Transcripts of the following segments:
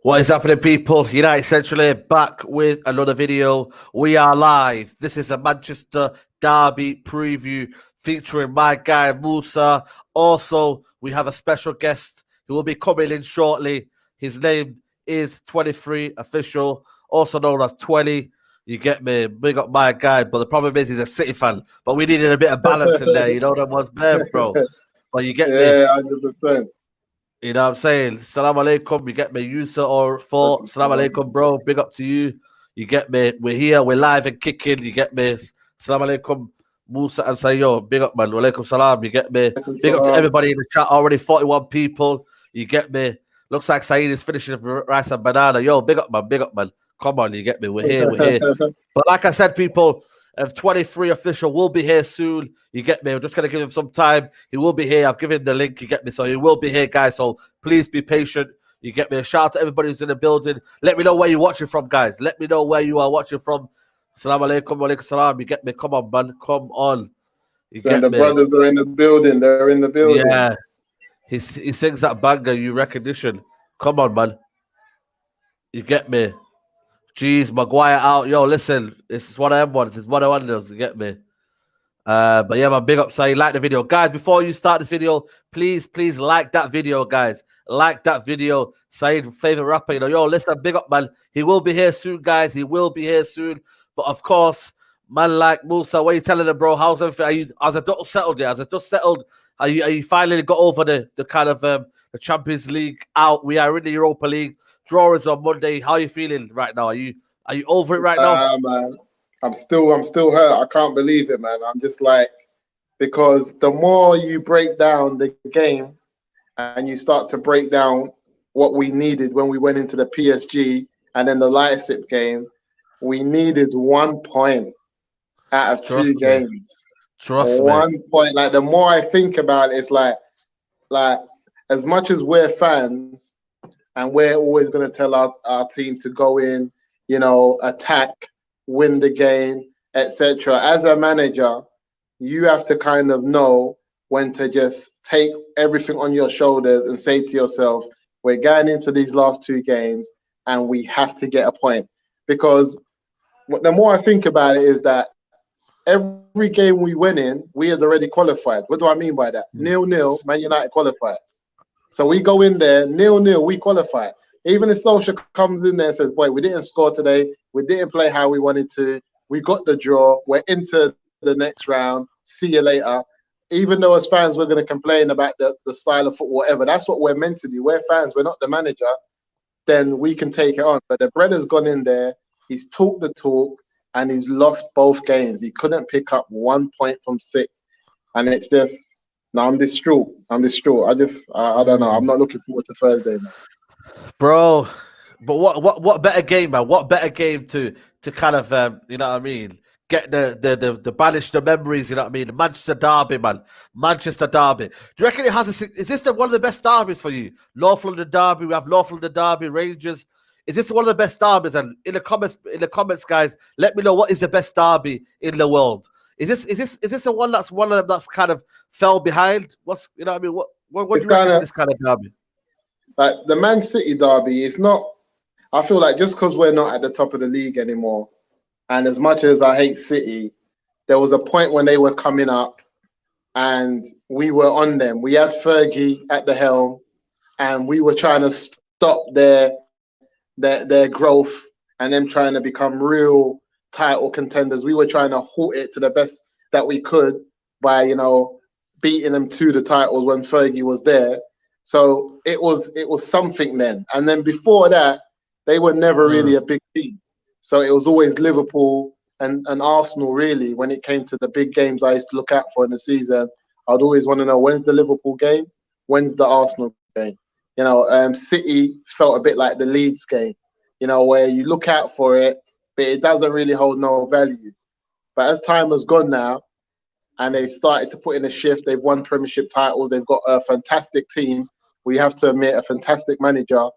What is happening, people? United Central back with another video. We are live. This is a Manchester Derby preview featuring my guy Musa. Also, we have a special guest who will be coming in shortly. His name is 23Official, also known as 20. You get me? Big up my guy, but the problem is he's a City fan. But we needed a bit of balance in there. You know that was bad, bro. But you get me? Yeah, 100%. You know what I'm saying? Salam alaikum. You get me? Yusa or for Salam alaikum, bro. Big up to you. You get me? We're here. We're live and kicking. You get me? Salam alaikum, Musa and Sayo. Big up, man. Walaikum salam. You get me? Big up to everybody in the chat. Already 41 people. You get me? Looks like Saeed is finishing with rice and banana. Yo, big up, man. Big up, man. Come on, you get me? We're here. We're here. But like I said, people, 23Official will be here soon. You get me? I'm just going to give him some time. He will be here. I've given him the link. You get me? So he will be here, guys. So please be patient. You get me? A shout out to everybody who's in the building. Let me know where you're watching from, guys. Let me know where you are watching from. Assalamu alaikum, wa alaikum salam. You get me? Come on, man. Come on. You get the me? Brothers are in the building. They're in the building. Yeah. He sings that banger, you recognition. Come on, man. You get me? Jeez, Maguire out. Yo, listen, this is one of them ones. It's one of wonders. You get me? But yeah, my big up, say like the video. Guys, before you start this video, please like that video, guys. Like that video. Said favorite rapper, you know. Yo, listen, big up, man. He will be here soon, guys. He will be here soon. But of course, man like Musa, what are you telling them, bro? How's everything? Has it just settled yet? Has it just settled? Are you finally got over the kind of the Champions League out? We are in the Europa League. Draw is on Monday. How are you feeling right now? Are you over it right now? Man, I'm still hurt. I can't believe it, man. I'm just like, because the more you break down the game and you start to break down what we needed when we went into the PSG and then the Leipzig game, we needed 1 point out of two games. Trust me. 1 point. Like, the more I think about it, it's like as much as we're fans and we're always going to tell our team to go in, you know, attack, win the game, etc. As a manager, you have to kind of know when to just take everything on your shoulders and say to yourself, we're going into these last two games and we have to get a point. Because the more I think about it is that every game we win in, we had already qualified. What do I mean by that? 0-0, Man United qualified. So we go in there, 0-0, we qualify. Even if Solskjaer comes in there and says, boy, we didn't score today, we didn't play how we wanted to, we got the draw, we're into the next round, see you later. Even though as fans we're going to complain about the style of football, whatever, that's what we're meant to do. We're fans, we're not the manager, then we can take it on. But the Brenner's gone in there, he's talked the talk, and he's lost both games. He couldn't pick up 1 point from 6. And it's just, no, I'm distraught. I don't know. I'm not looking forward to Thursday, man. Bro, but what better game, man? What better game to kind of you know what I mean? Get the banish the memories, you know what I mean? The Manchester Derby, man. Manchester Derby. Do you reckon it has is this one of the best derbies for you? North London Derby, we have North London Derby, Rangers. Is this one of the best derbies? And in the comments, guys, let me know what is the best derby in the world. Is this the one of them that's kind of fell behind? What's, you know what I mean? What do you reckon to this kind of derby? Like the Man City derby is not. I feel like just because we're not at the top of the league anymore, and as much as I hate City, there was a point when they were coming up, and we were on them. We had Fergie at the helm, and we were trying to stop their growth and them trying to become real title contenders. We were trying to halt it to the best that we could by, you know, beating them to the titles when Fergie was there. So it was something then. And then before that, they were never really a big team. So it was always Liverpool and Arsenal, really, when it came to the big games I used to look out for in the season. I'd always want to know, when's the Liverpool game? When's the Arsenal game? You know, City felt a bit like the Leeds game, you know, where you look out for it, but it doesn't really hold no value. But as time has gone now, and they've started to put in a shift, they've won Premiership titles, they've got a fantastic team, we have to admit, a fantastic manager.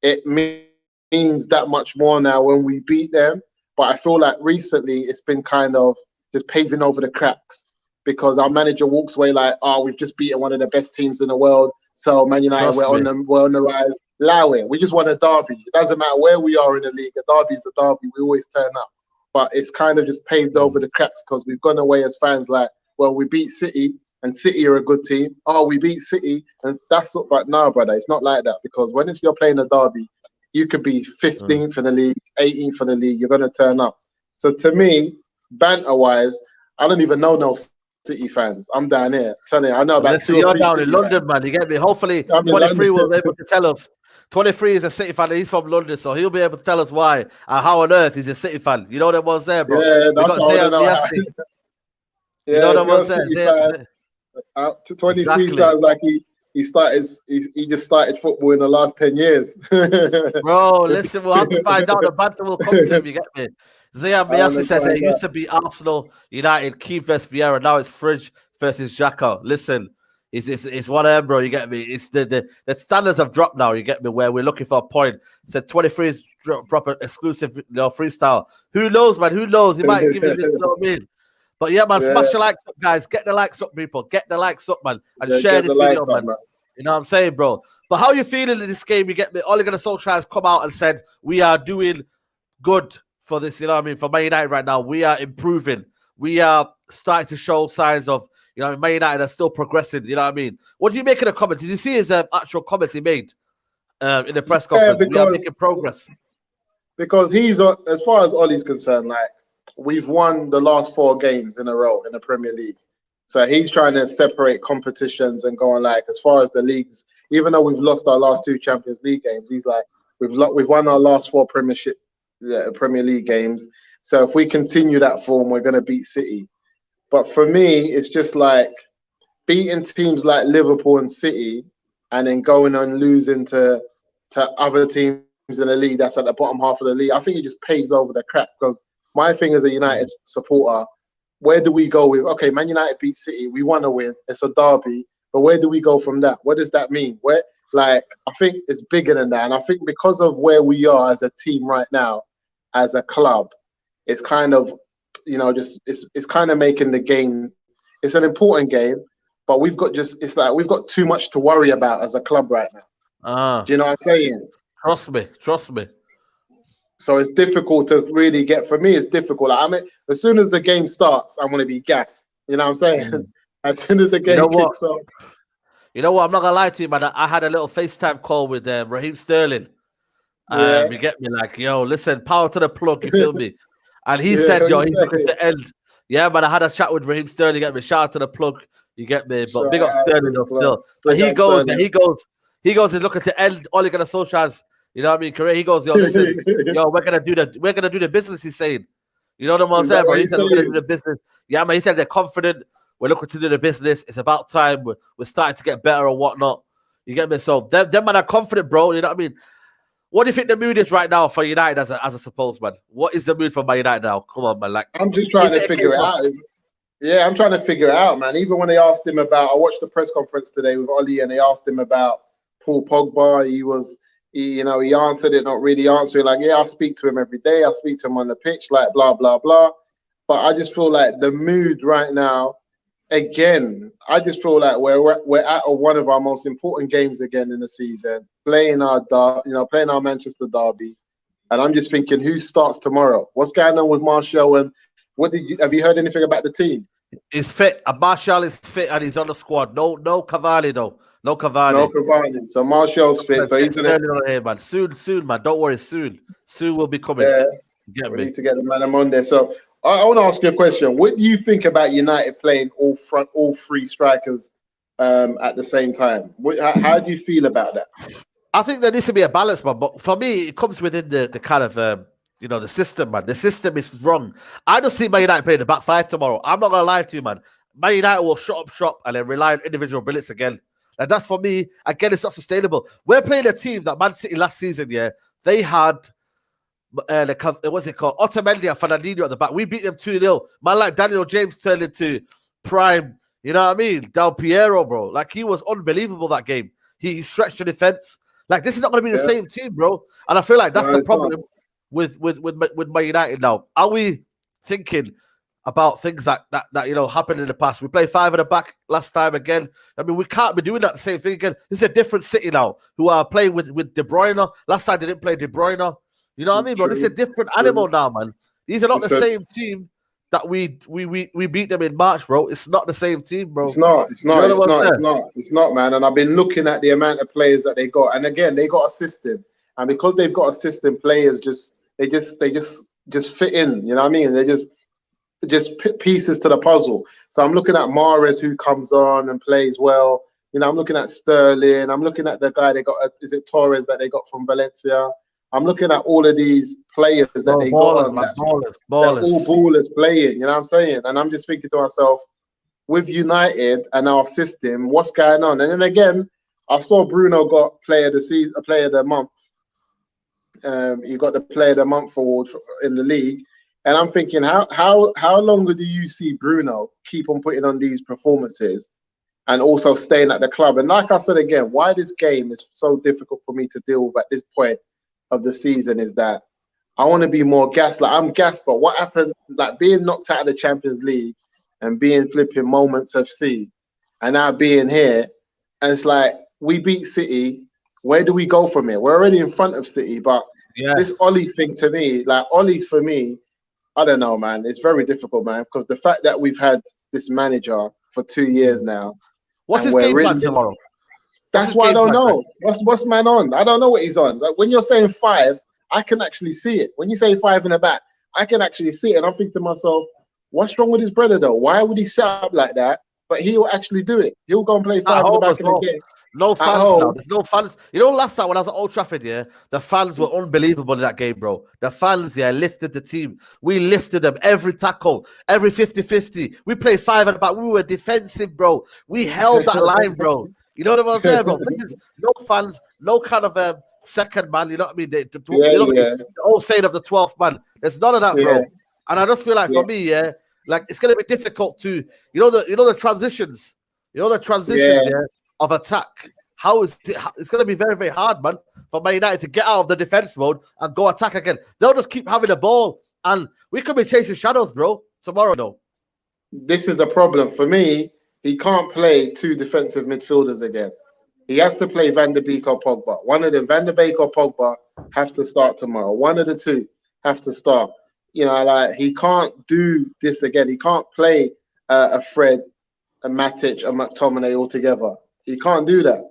It means that much more now when we beat them. But I feel like recently it's been kind of just paving over the cracks, because our manager walks away like, oh, we've just beaten one of the best teams in the world. So Man United, we're on the rise. allow it. We just want a derby. It doesn't matter where we are in the league. A derby's a derby. We always turn up. But it's kind of just paved over the cracks because we've gone away as fans like, well, we beat City and City are a good team. Oh, we beat City. And that's what, but no, brother, it's not like that because when you're playing a derby, you could be 15th in the league, 18th in the league. You're going to turn up. So to me, banter-wise, I don't even know no City fans. I'm down here. Telling you, I know about Listen, 2 or you're 3 down City in London, fans. man. You get me? Hopefully, I'm in 23 will London. be able to tell us. 23 is a City fan. And he's from London, so he'll be able to tell us why and how on earth he's a City fan. You know that one's there, bro. Yeah, We that's got what I Zay want to know. Biasi. Yeah, You know that if you're a one's there. City fan, 23 Exactly. sounds like he just started football in the last 10 years. Bro, listen, we'll have to find out. The banter will come to him, you get me? Zayan Biasi says it used to be Arsenal, United, Keith versus Vieira. Now it's Fridge versus Xhaka. Listen, it's one of them, bro. You get me? It's the standards have dropped now. You get me? Where we're looking for a point. Said 23 is proper exclusive, freestyle. Who knows, man? Who knows? He might give you this. You know what I mean? But yeah, man, smash the likes up, guys. Get the likes up, people. Get the likes up, man, and share this video, man. You know what I'm saying, bro? But how you feeling in this game? You get me? Ole Gunnar Solskjaer has come out and said we are doing good for this. You know what I mean? For Man United right now, we are improving. We are starting to show signs of, Man United are still progressing. You know what I mean? What do you make of the comments? Did you see his actual comments he made in the press conference? We are making progress. Because he's, as far as Ollie's concerned, like, we've won the last 4 games in a row in the Premier League. So he's trying to separate competitions and going like, as far as the leagues, even though we've lost our last 2 Champions League games, he's like, we've won our last 4 Premier League games. So if we continue that form, we're going to beat City. But for me, it's just like beating teams like Liverpool and City and then going and losing to other teams in the league that's at the bottom half of the league. I think it just paves over the crap because my thing as a United supporter, where do we go with, okay, Man United beat City, we want to win, it's a derby, but where do we go from that? What does that mean? I think it's bigger than that. And I think because of where we are as a team right now, as a club, it's kind of, it's kind of making the game, it's an important game, but we've got too much to worry about as a club right now. Do you know what I'm saying? Trust me. So it's difficult to really get. For me, it's difficult. I mean, as soon as the game starts, I'm going to be gassed. You know what I'm saying? As soon as the game kicks off. You know what? I'm not going to lie to you, man. I had a little FaceTime call with Raheem Sterling. Yeah. You get me? Like, yo, listen, power to the plug. You feel me? And he said, yo, he's looking to end. Yeah, man, I had a chat with Raheem Sterling. You get me? Shout out to the plug. You get me? But big up Sterling, though, still. But he goes, he's looking to end Ole Gunnar Solskjaer's, you know what I mean, career. He goes, yo, listen, yo, we're gonna do the business. He's saying, you know what I'm saying, bro. He said we're gonna do the business. Yeah, man. He said they're confident. We're looking to do the business. It's about time. We're starting to get better or whatnot. You get me? So them man are confident, bro. You know what I mean? What do you think the mood is right now for United as a supposed man? What is the mood for Man United now? Come on, man. Like, I'm just trying to figure it out. Yeah, I'm trying to figure it out, man. Even when they asked him about, I watched the press conference today with Ollie, and they asked him about Paul Pogba. He answered it, not really answering. Like, yeah, I speak to him every day. I speak to him on the pitch, like, blah, blah, blah. But I just feel like the mood right now, again, I just feel like we're at one of our most important games again in the season, playing our Manchester derby. And I'm just thinking, who starts tomorrow? What's going on with Martial? And have you heard anything about the team? He's fit. Martial is fit and he's on the squad. No Cavani though. No Cavani. No Cavani. So Martial's fit. So he's gonna here, man. Soon, man. Don't worry. Soon will be coming. Yeah, we need to get the man on there. So I want to ask you a question. What do you think about United playing all 3 strikers at the same time? How do you feel about that? I think there needs to be a balance, man. But for me, it comes within the kind of the system, man. The system is wrong. I don't see Man United playing the back 5 tomorrow. I'm not gonna lie to you, man. Man United will shut up shop and then rely on individual brilliance again. And that's for me, again, it's not sustainable. We're playing a team that Man City last season, they had what's it called? Otamendi and Fernandinho at the back. We beat them 2-0. Man like Daniel James turned into prime, you know what I mean? Del Piero, bro. Like, he was unbelievable that game. He stretched the defense. Like, this is not going to be the same team, bro. And I feel like that's the problem with Man United now. Are we thinking, about things that happened in the past. We played 5 at the back last time again. I mean, we can't be doing that the same thing again. This is a different City now who are playing with De Bruyne. Last time they didn't play De Bruyne. You know what I mean, bro? This is a different animal now, man. These are not the same team that we beat them in March, bro. It's not the same team, bro. It's not, man. And I've been looking at the amount of players that they got, and again, they got a system, and because they've got a system, players just fit in. You know what I mean? They just pieces to the puzzle. So I'm looking at Mahrez, who comes on and plays well. You know, I'm looking at Sterling. I'm looking at the guy they got. Is it Torres that they got from Valencia? I'm looking at all of these players that they got on. Ballers. They're all ballers playing. You know what I'm saying? And I'm just thinking to myself, with United and our system, what's going on? And then again, I saw Bruno got player of the season, player of the month. He got the player of the month award in the league. And I'm thinking, how longer do you see Bruno keep on putting on these performances and also staying at the club? And like I said again, why this game is so difficult for me to deal with at this point of the season is that I want to be more gassed. Like, I'm gassed, but what happened, like being knocked out of the Champions League and being flipping Moments FC and now being here, and it's like, we beat City. Where do we go from here? We're already in front of City, but this Ollie thing to me, like Ollie for me, I don't know, man. It's very difficult, man, because the fact that we've had this manager for 2 years now. What's his game plan tomorrow? That's why I don't know. What's man on? I don't know what he's on. Like, when you're saying 5, I can actually see it. When you say 5 in the back, I can actually see it. And I'm thinking to myself, what's wrong with his brother though? Why would he set up like that? But he will actually do it. He'll go and play 5 in the back in the game. No fans now. There's no fans. You know, last time when I was at Old Trafford, the fans were unbelievable in that game, bro. The fans, lifted the team. We lifted them every tackle, every 50-50. We played 5 at the back. We were defensive, bro. We held that line, bro. You know what I'm saying, bro? This is no fans, no kind of second man. You know what I mean? The old saying of the 12th man. There's none of that, bro. And I just feel like for me, like it's gonna be difficult to, the transitions, of attack. How is it? It's gonna be very, very hard, man, for Man United to get out of the defense mode and go attack again. They'll just keep having the ball, and we could be chasing shadows, bro. Tomorrow, no. This is the problem for me. He can't play 2 defensive midfielders again. He has to play Van der Beek or Pogba. One of them, Van der Beek or Pogba, have to start tomorrow. One of the 2 have to start. You know, like, he can't do this again. He can't play a Fred, a Matic, a McTominay all together. He can't do that.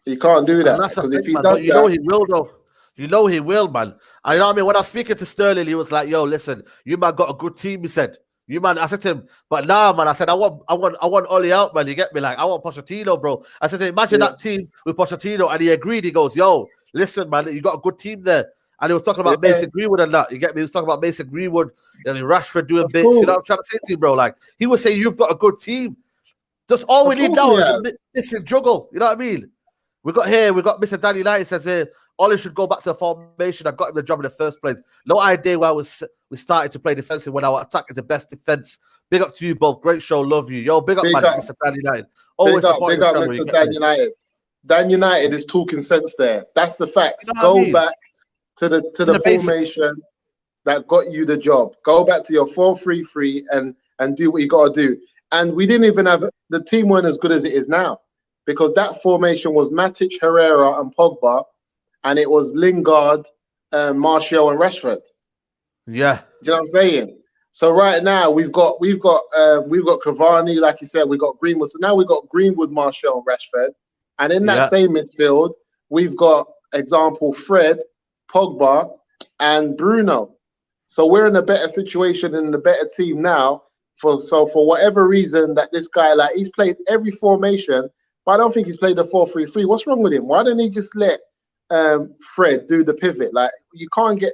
He can't do that. Because if he does you know he will, though. You know he will, man. And you know what I mean? When I was speaking to Sterling, he was like, yo, listen, you man got a good team, he said. You man, I said to him, but nah, man, I said, I want Ollie out, man. You get me? Like, I want Pochettino, bro. I said to him, imagine that team with Pochettino, and he agreed. He goes, yo, listen, man, you got a good team there. And he was talking about Mason Greenwood and that. You get me? He was talking about Mason Greenwood and Rashford doing bits. You know what I'm trying to say to you, bro? Like, he was saying, you've got a good team. Just all we need now is a missing juggle. You know what I mean? We got Mr. Danny Knight says here, Ollie should go back to the formation that got him the job in the first place. No idea why we started to play defensive when our attack is the best defense. Big up to you both. Great show. Love you. Yo, big up, man, Mr. Dan United. Always big up Mr. Dan United. Dan United is talking sense there. That's the facts. Go back to the formation that got you the job. Go back to your 4-3-3 and do what you got to do. And we didn't even have the team weren't as good as it is now, because that formation was Matic, Herrera, and Pogba, and it was Lingard, Martial, and Rashford. Yeah, do you know what I'm saying? So right now we've got Cavani, like you said, we got Greenwood. So now we've got Greenwood, Martial, and Rashford, and in that same midfield we've got example Fred, Pogba, and Bruno. So we're in a better situation and the better team now. For whatever reason that this guy, like, he's played every formation, but I don't think he's played the 4-3-3. What's wrong with him? Why don't he just let Fred do the pivot? Like, you can't get.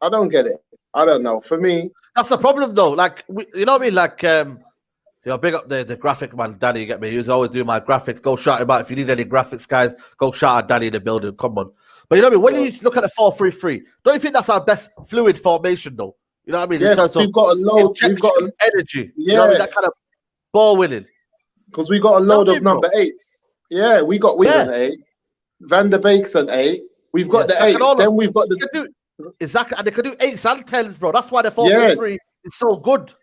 I don't get it. I don't know. For me, that's the problem, though. Like, you know what I mean? Like, big up the graphic man, Danny. You get me? He's always doing my graphics. Go shout him out if you need any graphics, guys. Go shout out Danny in the building. Come on. But you know what I mean? When you look at the 4-3-3, don't you think that's our best fluid formation, though? You know what I mean? Yes, we've got a load. We've got energy. Yes. You know what I mean? That kind of ball winning. Because we got a load of number 8s. Yeah, we got an 8. Van der Beek's an 8. We've got the 8s. Then we've got the exactly, and they could do 8s and 10s, bro. That's why the 4-3-3 is so good.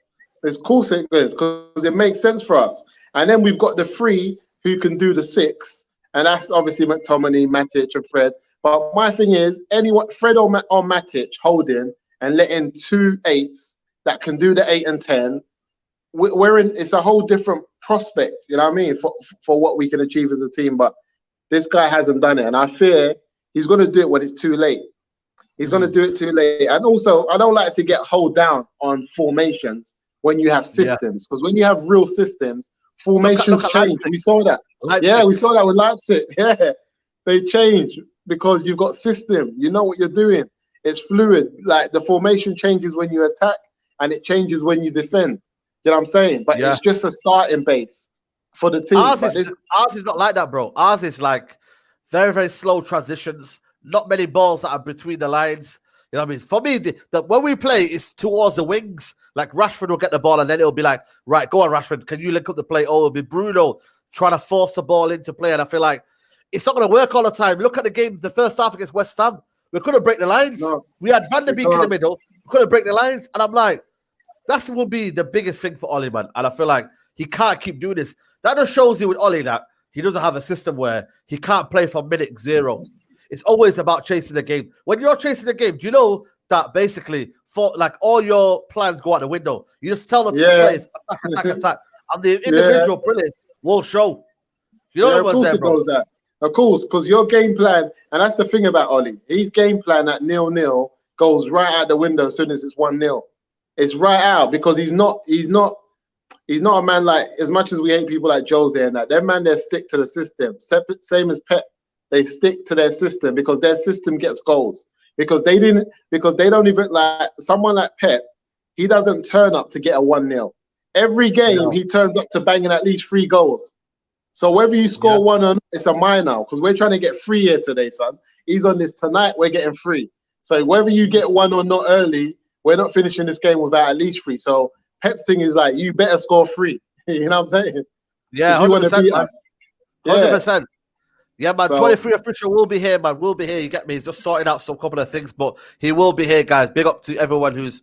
Of course it is, because it makes sense for us. And then we've got the three who can do the six, and that's obviously McTominay, Matic, and Fred. But my thing is, anyone, Fred or Matic holding and letting two eights that can do the 8 and 10, we're in. It's a whole different prospect, you know what I mean, for what we can achieve as a team. But this guy hasn't done it, and I fear he's going to do it when it's too late. He's going to do it too late. And also, I don't like to get hold down on formations when you have Yeah. systems, because when you have real systems, formations look at change. Leipzig. We saw that. Yeah, we saw that with Leipzig. Yeah, they change because you've got system. You know what you're doing. It's fluid. Like the formation changes when you attack, and it changes when you defend. You know what I'm saying? But Yeah. it's just a starting base for the team. Ours is not like that, bro. Ours is like very, very slow transitions. Not many balls that are between the lines. You know what I mean? For me, when we play, it's towards the wings. Like Rashford will get the ball, and then it'll be like, right, go on, Rashford. Can you link up the play? Oh, it'll be Bruno trying to force the ball into play. And I feel like it's not going to work all the time. Look at the game, the first half against West Ham. We couldn't break the lines. We had Van der Beek in the middle. We couldn't break the lines. And I'm like, that will be the biggest thing for Ollie, man. And I feel like he can't keep doing this. That just shows you with Ollie that he doesn't have a system where he can't play from minute zero. It's always about chasing the game. When you're chasing the game, do you know that basically for like all your plans go out the window? You just tell the players attack, and the individual brilliance will show. You know what I'm saying, bro? Of course, because your game plan, and that's the thing about Ollie. His game plan at 0-0 goes right out the window as soon as it's 1-0. It's right out because he's not a man like, as much as we hate people like Jose and that, them man, they stick to the system. Same as Pep. They stick to their system because their system gets goals. Because they don't even, like someone like Pep, he doesn't turn up to get a 1-0. Every game he turns up to banging at least 3 goals. So whether you score one or not, it's a minor, because we're trying to get 3 here today, son. He's on this tonight, we're getting 3. So whether you get 1 or not early, we're not finishing this game without at least 3. So Pep's thing is like, you better score 3. You know what I'm saying? Yeah, 100%. You want to beat us. 100%. Yeah, man, 23 official will be here, man. Will be here. You get me? He's just sorting out some couple of things, but he will be here, guys. Big up to everyone who's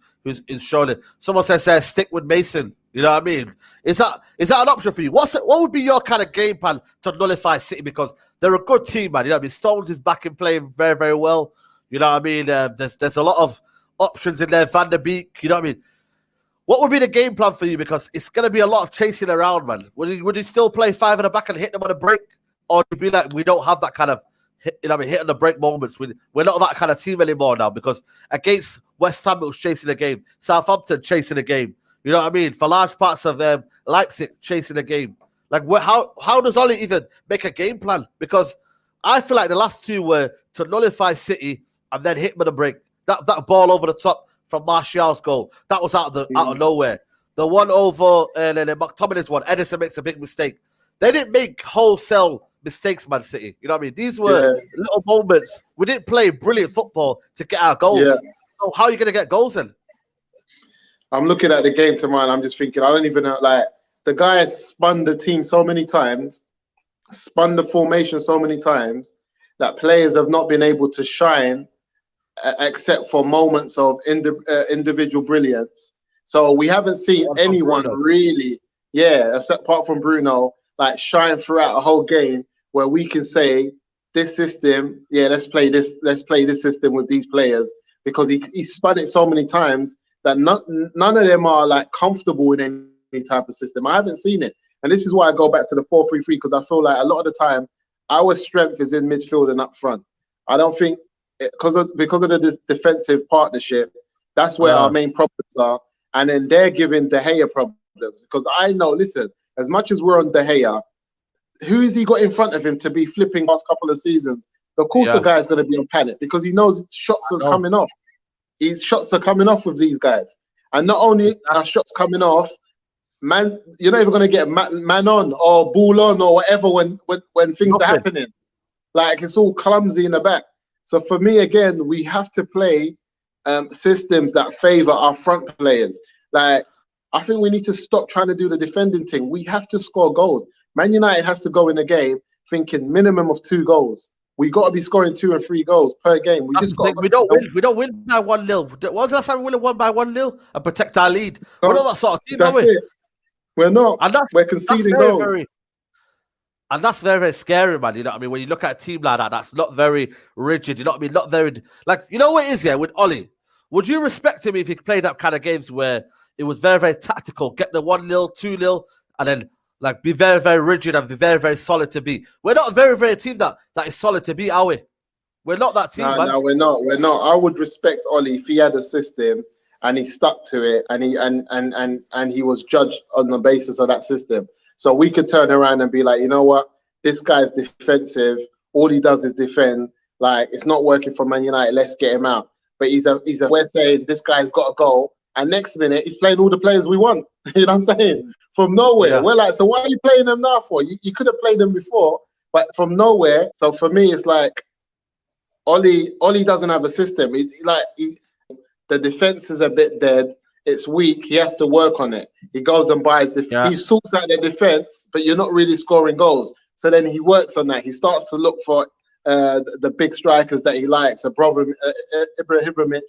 showing it. Someone says stick with Mason. You know what I mean? Is that an option for you? What would be your kind of game plan to nullify City? Because they're a good team, man. You know what I mean? Stones is back and playing very, very well. You know what I mean? There's a lot of options in there. Van der Beek. You know what I mean? What would be the game plan for you? Because it's going to be a lot of chasing around, man. Would you still play 5 at the back and hit them on a break? Or do you feel like we don't have that kind of hit on the break moments? We're not that kind of team anymore now, because against West Ham, it was chasing the game. Southampton chasing the game. You know what I mean? For large parts of Leipzig chasing the game. Like, how does Ollie even make a game plan? Because I feel like the last 2 were to nullify City and then hit them on the break. That ball over the top from Martial's goal, that was out of nowhere. The one over and then McTominay's one, Edison makes a big mistake. They didn't make wholesale mistakes, Man City. You know what I mean? These were little moments. We didn't play brilliant football to get our goals. Yeah. So how are you going to get goals then? I'm looking at the game tomorrow and I'm just thinking, I don't even know, like, the guy has spun the team so many times, spun the formation so many times, that players have not been able to shine except for moments of individual brilliance. So we haven't seen anyone really, except apart from Bruno, like shine throughout a whole game where we can say this system, let's play this system with these players, because he spun it so many times that none of them are like comfortable in any type of system. I haven't seen it. And this is why I go back to the 4-3-3, because I feel like a lot of the time our strength is in midfield and up front. I don't think, because of the defensive partnership, that's where our main problems are. And then they're giving De Gea problems, because I know, listen, as much as we're on De Gea, who has he got in front of him to be flipping last couple of seasons? Of course, the guy's going to be on panic, because he knows shots are coming off. His shots are coming off with these guys. And not only are shots coming off, man, you're not even going to get man on or ball on or whatever when things are happening. Like, it's all clumsy in the back. So for me, again, we have to play systems that favor our front players. Like, I think we need to stop trying to do the defending thing. We have to score goals. Man United has to go in the game thinking minimum of 2 goals. we got to be scoring 2 and 3 goals per game. We That's just the thing. got. We don't win. We don't win by 1-0. When was the last time we won by 1-0 and protect our lead? We're not that sort of team, are That's we? it. We're not. And We're conceding goals. And that's very, very scary, man. You know what I mean? When you look at a team like that, that's not very rigid. You know what I mean? Not very, like, you know what it is here with Ollie? Would you respect him if he played that kind of games where it was very, very tactical, get the 1-0, 2-0, and then like be very, very rigid and be very, very solid to beat? We're not a very, very team that is solid to beat, are we? We're not that team, man. No, we're not. We're not. I would respect Ollie if he had a system and he stuck to it and he was judged on the basis of that system. So we could turn around and be like, you know what? This guy's defensive. All he does is defend. Like, it's not working for Man United. Let's get him out. But we're saying this guy's got a goal. And next minute, he's playing all the players we want. You know what I'm saying? From nowhere. Yeah. We're like, so why are you playing them now for? You could have played them before, but from nowhere. So for me, it's like Ollie doesn't have a system. The defense is a bit dead. It's weak. He has to work on it. He goes and buys he sorts out the defense, but you're not really scoring goals. So then he works on that. He starts to look for the big strikers that he likes, Ibrahimovic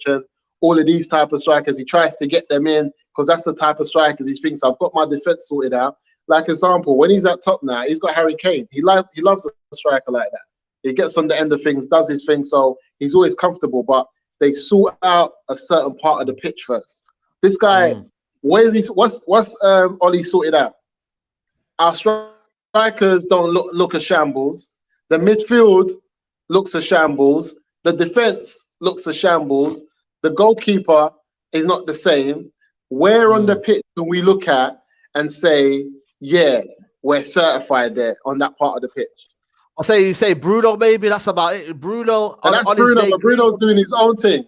and all of these type of strikers. He tries to get them in because that's the type of strikers he thinks, I've got my defense sorted out. Like example, when he's at top now, he's got Harry Kane. He loves a striker like that. He gets on the end of things, does his thing, so he's always comfortable. But they sort out a certain part of the pitch first. This guy, where is he? What's Ollie sorted out? Our strikers don't look a shambles. The midfield looks a shambles. The defense looks a shambles. The goalkeeper is not the same. Where on the pitch can we look at and say, yeah, we're certified there on that part of the pitch? I'll say you say Bruno, maybe that's about it. Bruno, that's Bruno, but Bruno's doing his own thing.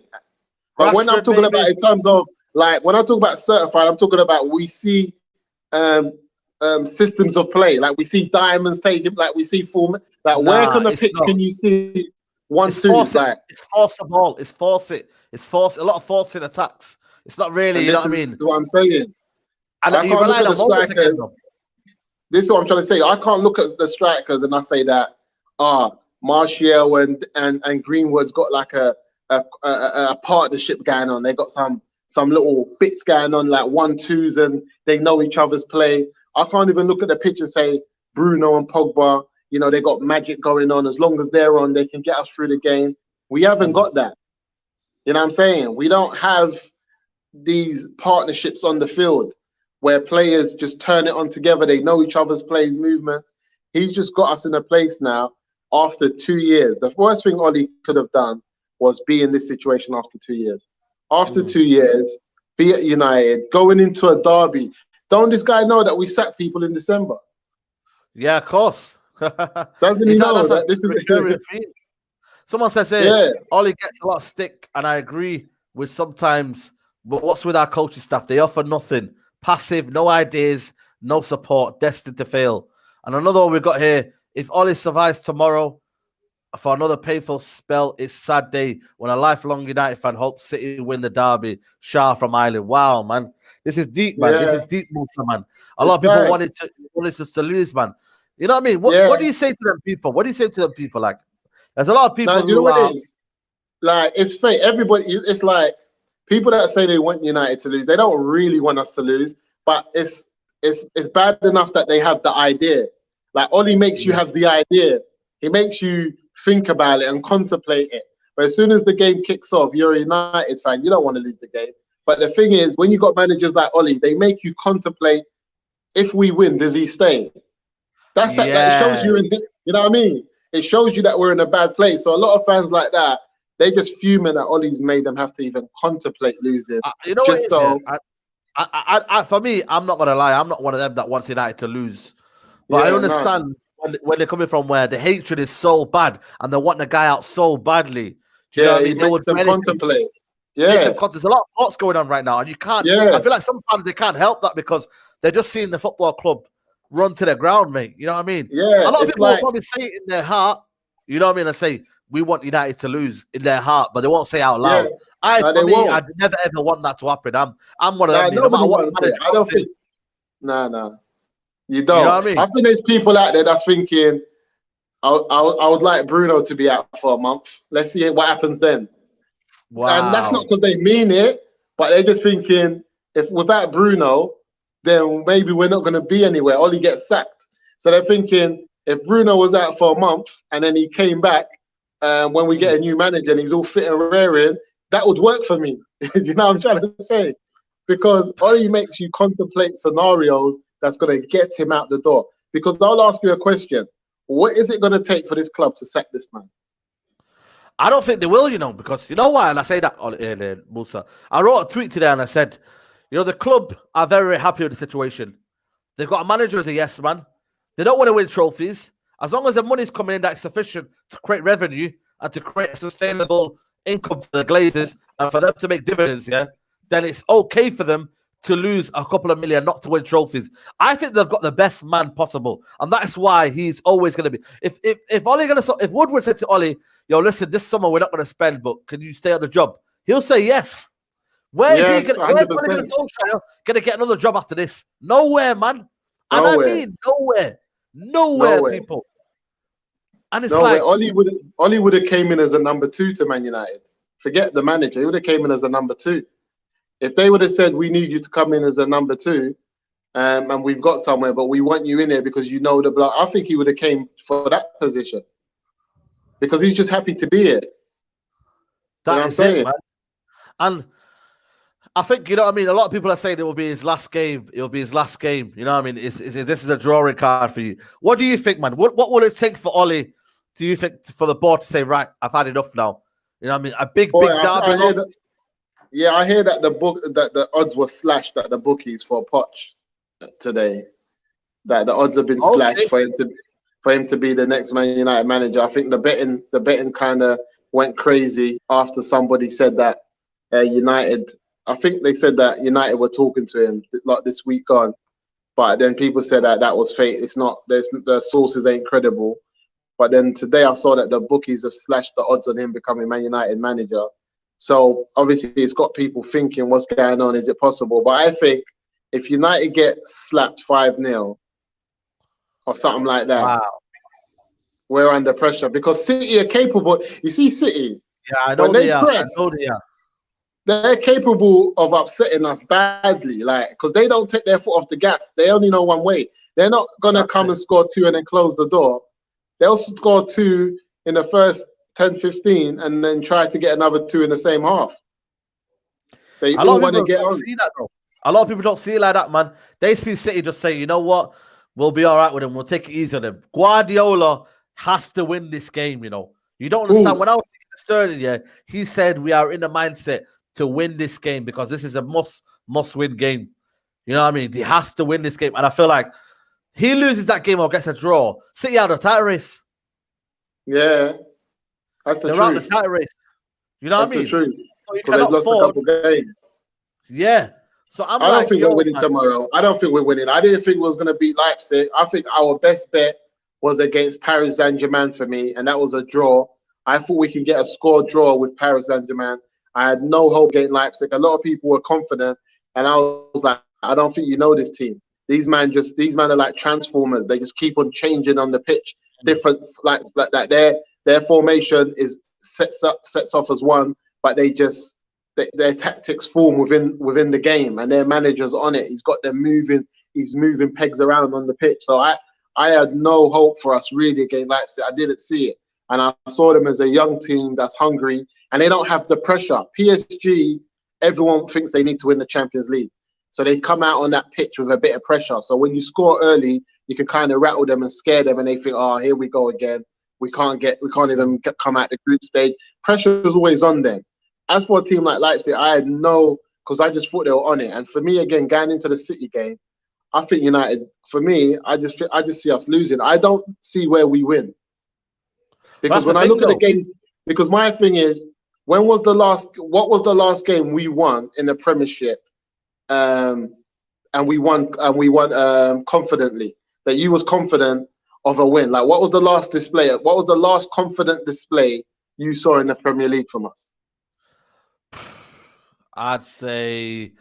But when I'm talking about in terms of like when I talk about certified, I'm talking about we see systems of play, like we see diamonds taken, like we see form. Like where can the pitch can you see 1-2? Like it's force the ball, it's force it, it's force a lot of forcing attacks. It's not really, you know what I mean? What I'm saying. And I can't look at the strikers. This is what I'm trying to say. I can't look at the strikers and I say that Martial and Greenwood's got like a partnership going on. They got some little bits going on, like 1-2s, and they know each other's play. I can't even look at the pitch and say Bruno and Pogba, you know, they got magic going on. As long as they're on, they can get us through the game. We haven't got that. You know what I'm saying? We don't have these partnerships on the field where players just turn it on together. They know each other's plays, movements. He's just got us in a place now after 2 years. The worst thing Ollie could have done was be in this situation after 2 years. After 2 years, be at United, going into a derby. Don't this guy know that we sack people in December? Yeah, of course. Doesn't he know that this is Someone says, hey, Ollie gets a lot of stick, and I agree with sometimes, but what's with our coaching staff? They offer nothing. Passive, no ideas, no support, destined to fail. And another one we've got here, if Ollie survives tomorrow for another painful spell, it's a sad day when a lifelong United fan hopes City win the derby. Shah from Ireland. Wow, man. This is deep, man. This is deep, Musa, man. A lot of people wanted us to lose, man. You know what I mean? What do you say to them people? What do you say to them people? Like, there's a lot of people you know what it is? Like, it's fake. Everybody, it's like people that say they want United to lose, they don't really want us to lose, but it's bad enough that they have the idea. Like, Ollie makes you have the idea. He makes you think about it and contemplate it. But as soon as the game kicks off, you're a United fan. You don't want to lose the game. But the thing is, when you got managers like Ollie, they make you contemplate, if we win, does he stay? That shows you, you know what I mean? It shows you that we're in a bad place. So a lot of fans like that, they just fuming that Ollie's made them have to even contemplate losing. You know just what it is, for me, I'm not going to lie. I'm not one of them that wants United to lose. But I understand when they're coming from where the hatred is so bad and they want the guy out so badly. Do you know what I mean? They would contemplate. There's a lot of thoughts going on right now, and you can't. I feel like sometimes they can't help that because they're just seeing the football club run to the ground, mate. You know what I mean? Yeah. A lot of people will probably say it in their heart. You know what I mean? They say we want United to lose in their heart, but they won't say it out loud. I'd never ever want that to happen. I'm one of them. No matter what I don't think. No. You don't. You know what I mean? I think there's people out there that's thinking, I would like Bruno to be out for a month. Let's see what happens then. And that's not Wow. because they mean it, but they're just thinking if without Bruno, then maybe we're not going to be anywhere. Ollie gets sacked. So they're thinking if Bruno was out for a month and then he came back when we get a new manager and he's all fit and raring, that would work for me. You know what I'm trying to say? Because Ollie makes you contemplate scenarios that's going to get him out the door. Because I'll ask you a question. What is it going to take for this club to sack this man? I don't think they will, because you know why? And I say that, Musa. I wrote a tweet today and I said, the club are very, very happy with the situation. They've got a manager as a yes man. They don't want to win trophies. As long as the money's coming in that's sufficient to create revenue and to create sustainable income for the Glazers and for them to make dividends, then it's okay for them to lose a couple of million, not to win trophies. I think they've got the best man possible, and that's why he's always going to be. If Woodward said to Ollie, "Yo, listen, this summer we're not going to spend, but can you stay on the job?" He'll say yes. Where's Ole Gunnar Solskjaer going to get another job after this? Nowhere, man. And I mean nowhere, people. And it's like Ollie would have came in as a number 2 to Man United. Forget the manager; he would have came in as a number 2. If they would have said, "We need you to come in as a number 2, and we've got somewhere, but we want you in there because you know the blood," I think he would have came for that position because he's just happy to be here. That is it, man. And I think, you know what I mean? A lot of people are saying it will be his last game. It'll be his last game. You know what I mean? This is a drawing card for you. What do you think, man? What will it take for Ollie, do you think, for the board to say, right, I've had enough now? You know what I mean? A big derby. I hear that the odds were slashed at the bookies for Poch today. That the odds have been slashed for him to be the next Man United manager. I think the betting kind of went crazy after somebody said that United. I think they said that United were talking to him like this week gone, but then people said that was fake. It's not. The sources ain't credible. But then today I saw that the bookies have slashed the odds on him becoming Man United manager. So obviously it's got people thinking, what's going on? Is it possible? But I think if United get slapped 5-0 or something like that, we're under pressure because City are capable. You see, City, when they press, they're capable of upsetting us badly, because they don't take their foot off the gas. They only know one way. They're not gonna come and score 2 and then close the door. They'll score 2 in the first 10-15 and then try to get another 2 in the same half. They all want to get on. A lot of people don't see it like that, man. They see City just say, you know what, we'll be all right with them. We'll take it easy on them. Guardiola has to win this game, You don't understand. When I was speaking to Sterling, he said we are in the mindset to win this game because this is a must-win game. You know what I mean? He has to win this game. And I feel like he loses that game or gets a draw, City out of the title race. Yeah. That's the truth. They're out of the title race. You know what I mean? That's the truth. So you they've lost a couple games. Yeah. So I don't think we're winning tomorrow. I don't think we're winning. I didn't think we was going to beat Leipzig. I think our best bet was against Paris Saint-Germain for me, and that was a draw. I thought we could get a score draw with Paris Saint-Germain. I had no hope against Leipzig. A lot of people were confident, and I was like, I don't think you know this team. These men are like transformers. They just keep on changing on the pitch. Different, like that. Their formation sets off as one, but their tactics form within the game, and their manager's on it. He's got them moving. He's moving pegs around on the pitch. So I had no hope for us really against Leipzig. I didn't see it, and I saw them as a young team that's hungry, and they don't have the pressure. PSG, everyone thinks they need to win the Champions League, so they come out on that pitch with a bit of pressure. So when you score early, you can kind of rattle them and scare them, and they think, "Oh, here we go again. We can't even come out the group stage." Pressure is always on them. As for a team like Leipzig, I had because I just thought they were on it. And for me, again, going into the City game, I think United, for me, I just see us losing. I don't see where we win. Because when I look at the games, because my thing is, what was the last game we won in the Premiership? And we won confidently. That you was confident of a win. Like, what was the last display? What was the last confident display you saw in the Premier League from us? I'd say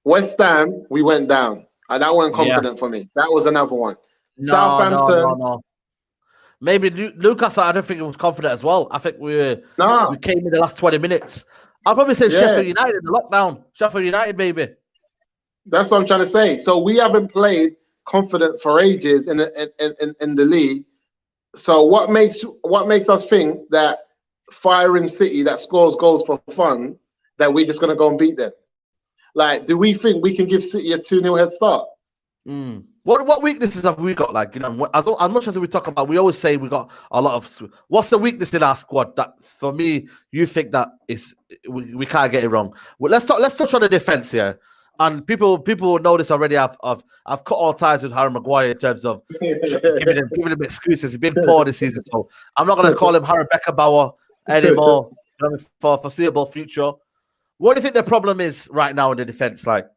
West Ham, we went down. And that wasn't confident for me. That was another one. Southampton. No. Maybe Lucas, I don't think he was confident as well. I think we came in the last 20 minutes. I'll probably say Sheffield United in the lockdown. Sheffield United, baby. That's what I'm trying to say. So we haven't played confident for ages in the league. So what makes us think that firing City that scores goals for fun, that we're just going to go and beat them? Like, do we think we can give City a 2-0 head start? What weaknesses have we got? Like, as much as we talk about, we always say we got a lot of. What's the weakness in our squad that, for me, you think that is we can't get it wrong? Well, let's touch on the defense here. And people know this already. I've cut all ties with Harry Maguire in terms of giving him excuses. He's been poor this season, so I'm not going to call him Harry Beckenbauer anymore for foreseeable future. What do you think the problem is right now in the defense? Like,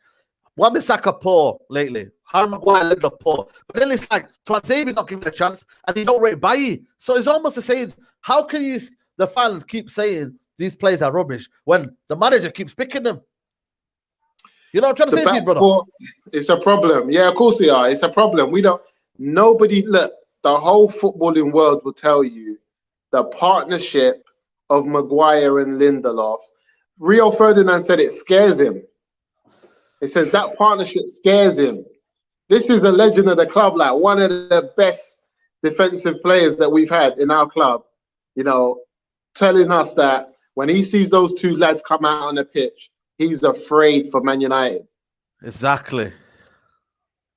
Wan-Bissaka poor lately, Harry Maguire little poor, but then it's like Twanzebe not giving a chance, and he don't rate Bailly. So it's almost the same. How can the fans keep saying these players are rubbish when the manager keeps picking them? You know what I'm trying to say to you, brother? It's a problem. Yeah, of course they are. It's a problem. Look, the whole footballing world will tell you the partnership of Maguire and Lindelof. Rio Ferdinand said it scares him. He says that partnership scares him. This is a legend of the club, like one of the best defensive players that we've had in our club, telling us that when he sees those two lads come out on the pitch, he's afraid for Man United. Exactly.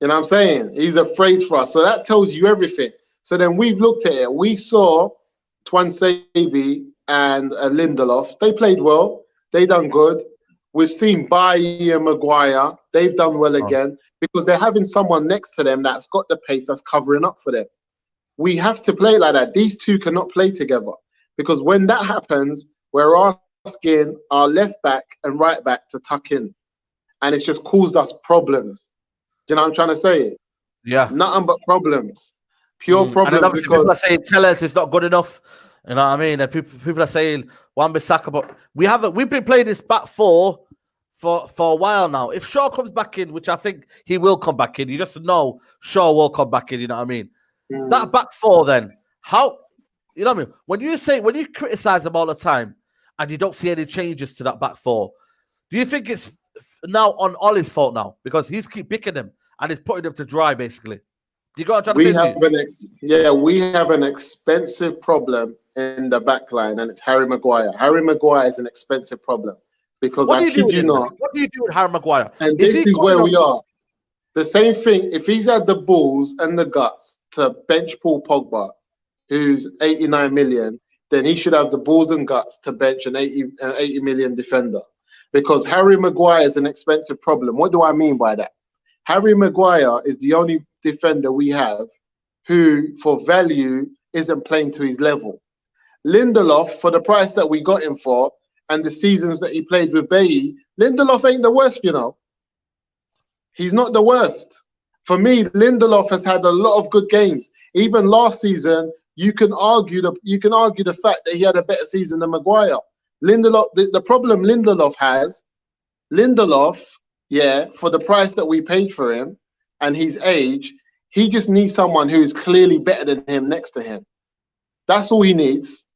You know what I'm saying? He's afraid for us. So that tells you everything. So then we've looked at it. We saw Twanzebe and Lindelof. They played well. They done good. We've seen Bailly and Maguire. They've done well again because they're having someone next to them that's got the pace that's covering up for them. We have to play like that. These two cannot play together because when that happens, we're asking our left back and right back to tuck in, and it's just caused us problems. Do you know what I'm trying to say? Yeah, nothing but problems, pure problems. And obviously people are saying, "Tell us it's not good enough." You know what I mean? And people are saying Wan-Bissaka, but we've been playing this back four for a while now. If Shaw comes back in, which I think he will come back in, you just know Shaw will come back in. You know what I mean? That back four, then how? You know what I mean? When you criticize them all the time, and you don't see any changes to that back four, do you think it's now on Ollie's fault now because he's keep picking them and he's putting them to dry basically? Do you got what I'm trying to say? We have an expensive problem in the back line, and it's Harry Maguire. Harry Maguire is an expensive problem because I kid you not. What do you do with Harry Maguire? And this is where we are. The same thing. If he's had the balls and the guts to bench Paul Pogba, who's 89 million. Then he should have the balls and guts to bench an 80 million defender. Because Harry Maguire is an expensive problem. What do I mean by that? Harry Maguire is the only defender we have who, for value, isn't playing to his level. Lindelof, for the price that we got him for, and the seasons that he played with Bailly, Lindelof ain't the worst, He's not the worst. For me, Lindelof has had a lot of good games. Even last season, you can argue the fact that he had a better season than Maguire. Lindelof, the problem Lindelof has, for the price that we paid for him and his age, he just needs someone who is clearly better than him next to him. That's all he needs.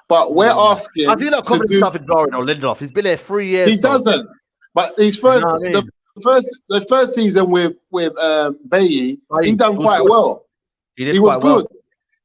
But we're asking. Has he not covered himself in glory, Lindelof? He's been here 3 years. He doesn't. But his the first season with Bailly, he done quite well. He was good.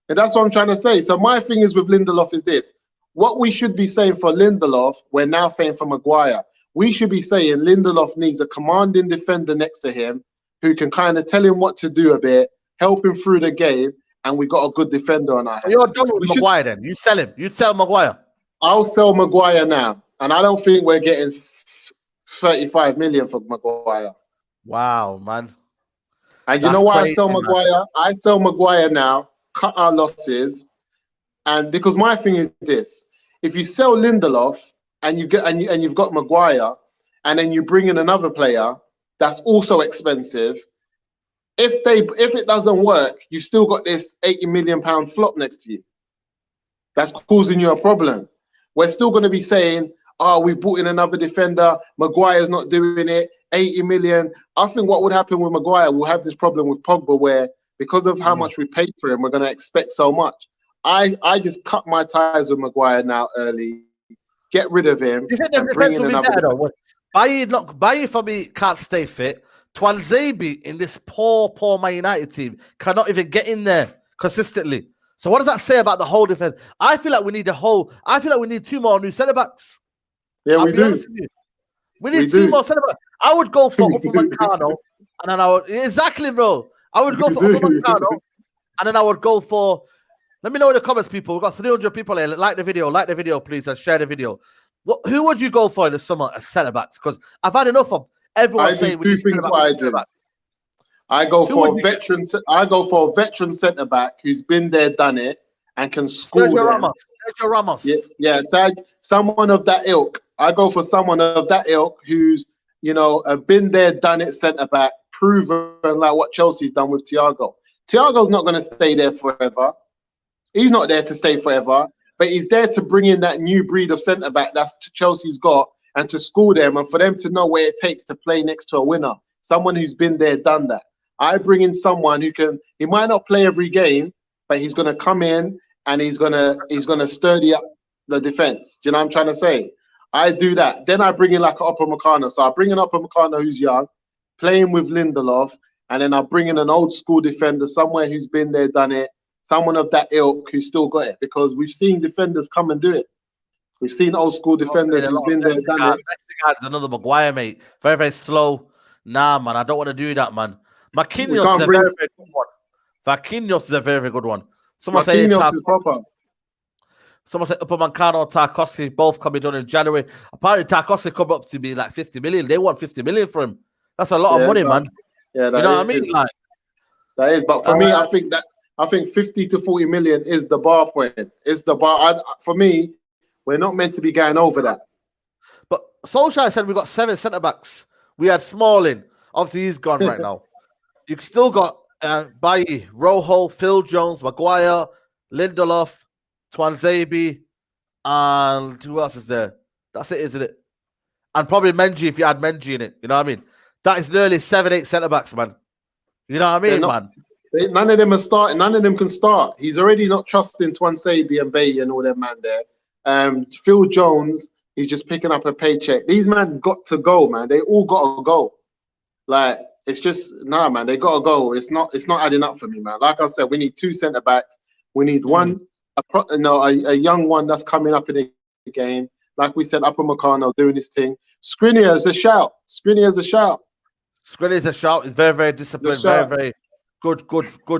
And that's what I'm trying to say. So my thing is with Lindelof is this. What we should be saying for Lindelof, we're now saying for Maguire. We should be saying Lindelof needs a commanding defender next to him who can kind of tell him what to do a bit, help him through the game, and we got a good defender on our hands. You're done with Maguire then. You sell him. You'd sell Maguire. I'll sell Maguire now. And I don't think we're getting 35 million for Maguire. Wow, man. And you know why I sell Maguire? Man. I sell Maguire now, cut our losses, and because my thing is this: if you sell Lindelof and you've got Maguire, and then you bring in another player that's also expensive, if it doesn't work, you've still got this £80 million flop next to you. That's causing you a problem. We're still going to be saying, "Oh, we brought in another defender. Maguire's not doing it. 80 million." I think what would happen with Maguire, we'll have this problem with Pogba where because of how much we paid for him, we're going to expect so much. I just cut my ties with Maguire now early, get rid of him, You think the and bring defense in will be another better defender. though? Bailly for me can't stay fit. Twanzebe in this poor Man United team cannot even get in there consistently. So what does that say about the whole defense? I feel like we need two more new centre backs. Yeah, I'll we be honest do. with you. We We need two do. more centre backs. I would go for We do. Upamecano, and then I would exactly, bro. I would go We for do. Upamecano, and then I would go for. Let me know in the comments, people. We've got 300 people here. Like the video, please, and share the video. Who would you go for in the summer as centre backs? Because I've had enough of everyone I do saying we two need things. centre What I back. do, I go Who would for a you get? veteran. I go for a veteran centre back who's been there, done it, and can school Sergio them. Ramos. Sergio Ramos. Yeah. So someone of that ilk. I go for someone of that ilk who's a been there, done it centre back, proven like what Chelsea's done with Thiago. Thiago's not going to stay there forever. He's not there to stay forever, but he's there to bring in that new breed of centre back that's Chelsea's got, and to school them and for them to know what it takes to play next to a winner. Someone who's been there, done that. I bring in someone who can. He might not play every game, but he's going to come in and he's gonna sturdy up the defense. Do you know what I'm trying to say? I do that. Then I bring in like an Upamecano. So I bring in Upamecano who's young, playing with Lindelof, and then I bring in an old school defender, somewhere who's been there, done it, someone of that ilk who's still got it. Because we've seen defenders come and do it. We've seen old school defenders who's been there, done it. Mexican is another Maguire, mate. Very, very slow. Nah, man, I don't want to do that, man. Marquinhos is a very, very good one. Marquinhos is a very, very good one. Someone say Marquinhos is proper. Someone said Upamecano, Tarkowski, both can be done in January. Apparently, Tarkowski come up to be like 50 million. They want 50 million for him. That's a lot of money, man. Yeah, you know what I mean? Like, that is. But for me, I think 50 to 40 million is the bar point. It's the bar. For me, we're not meant to be going over that. But Solskjaer said we got 7 centre backs. We had Smalling. Obviously, he's gone right now. You've still got Bailly, Rojo, Phil Jones, Maguire, Lindelof, Twanzebe, and who else is there? That's it, isn't it? And probably Menji if you had Menji in it. You know what I mean? That is nearly 7-8 centre backs, man. You know what I mean, man? None of them are starting. None of them can start. He's already not trusting Twanzebe and Bailly and all them man there. Phil Jones, he's just picking up a paycheck. These men got to go, man. They all got to go. Like, it's just man. They got to go. It's not adding up for me, man. Like I said, we need 2 centre backs. We need one, a young one that's coming up in the game. Like we said, Upamecano doing his thing. Skriniar is a shout. Skriniar is a shout. He's very, very disciplined. Very, very good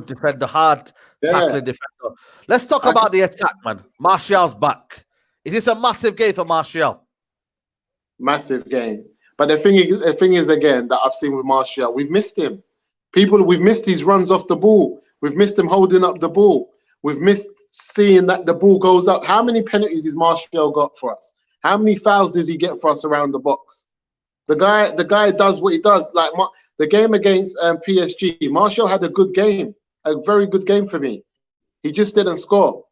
defender. Hard tackling defender. Let's talk about the attack, man. Martial's back. Is this a massive game for Martial? Massive game. But the thing is again that I've seen with Martial, we've missed him. We've missed his runs off the ball. We've missed him holding up the ball. We've missed seeing that the ball goes up. How many penalties has Martial got for us? How many fouls does he get for us around the box? The guy does what he does. Like the game against PSG, Martial had a good game, a very good game for me. He just didn't score.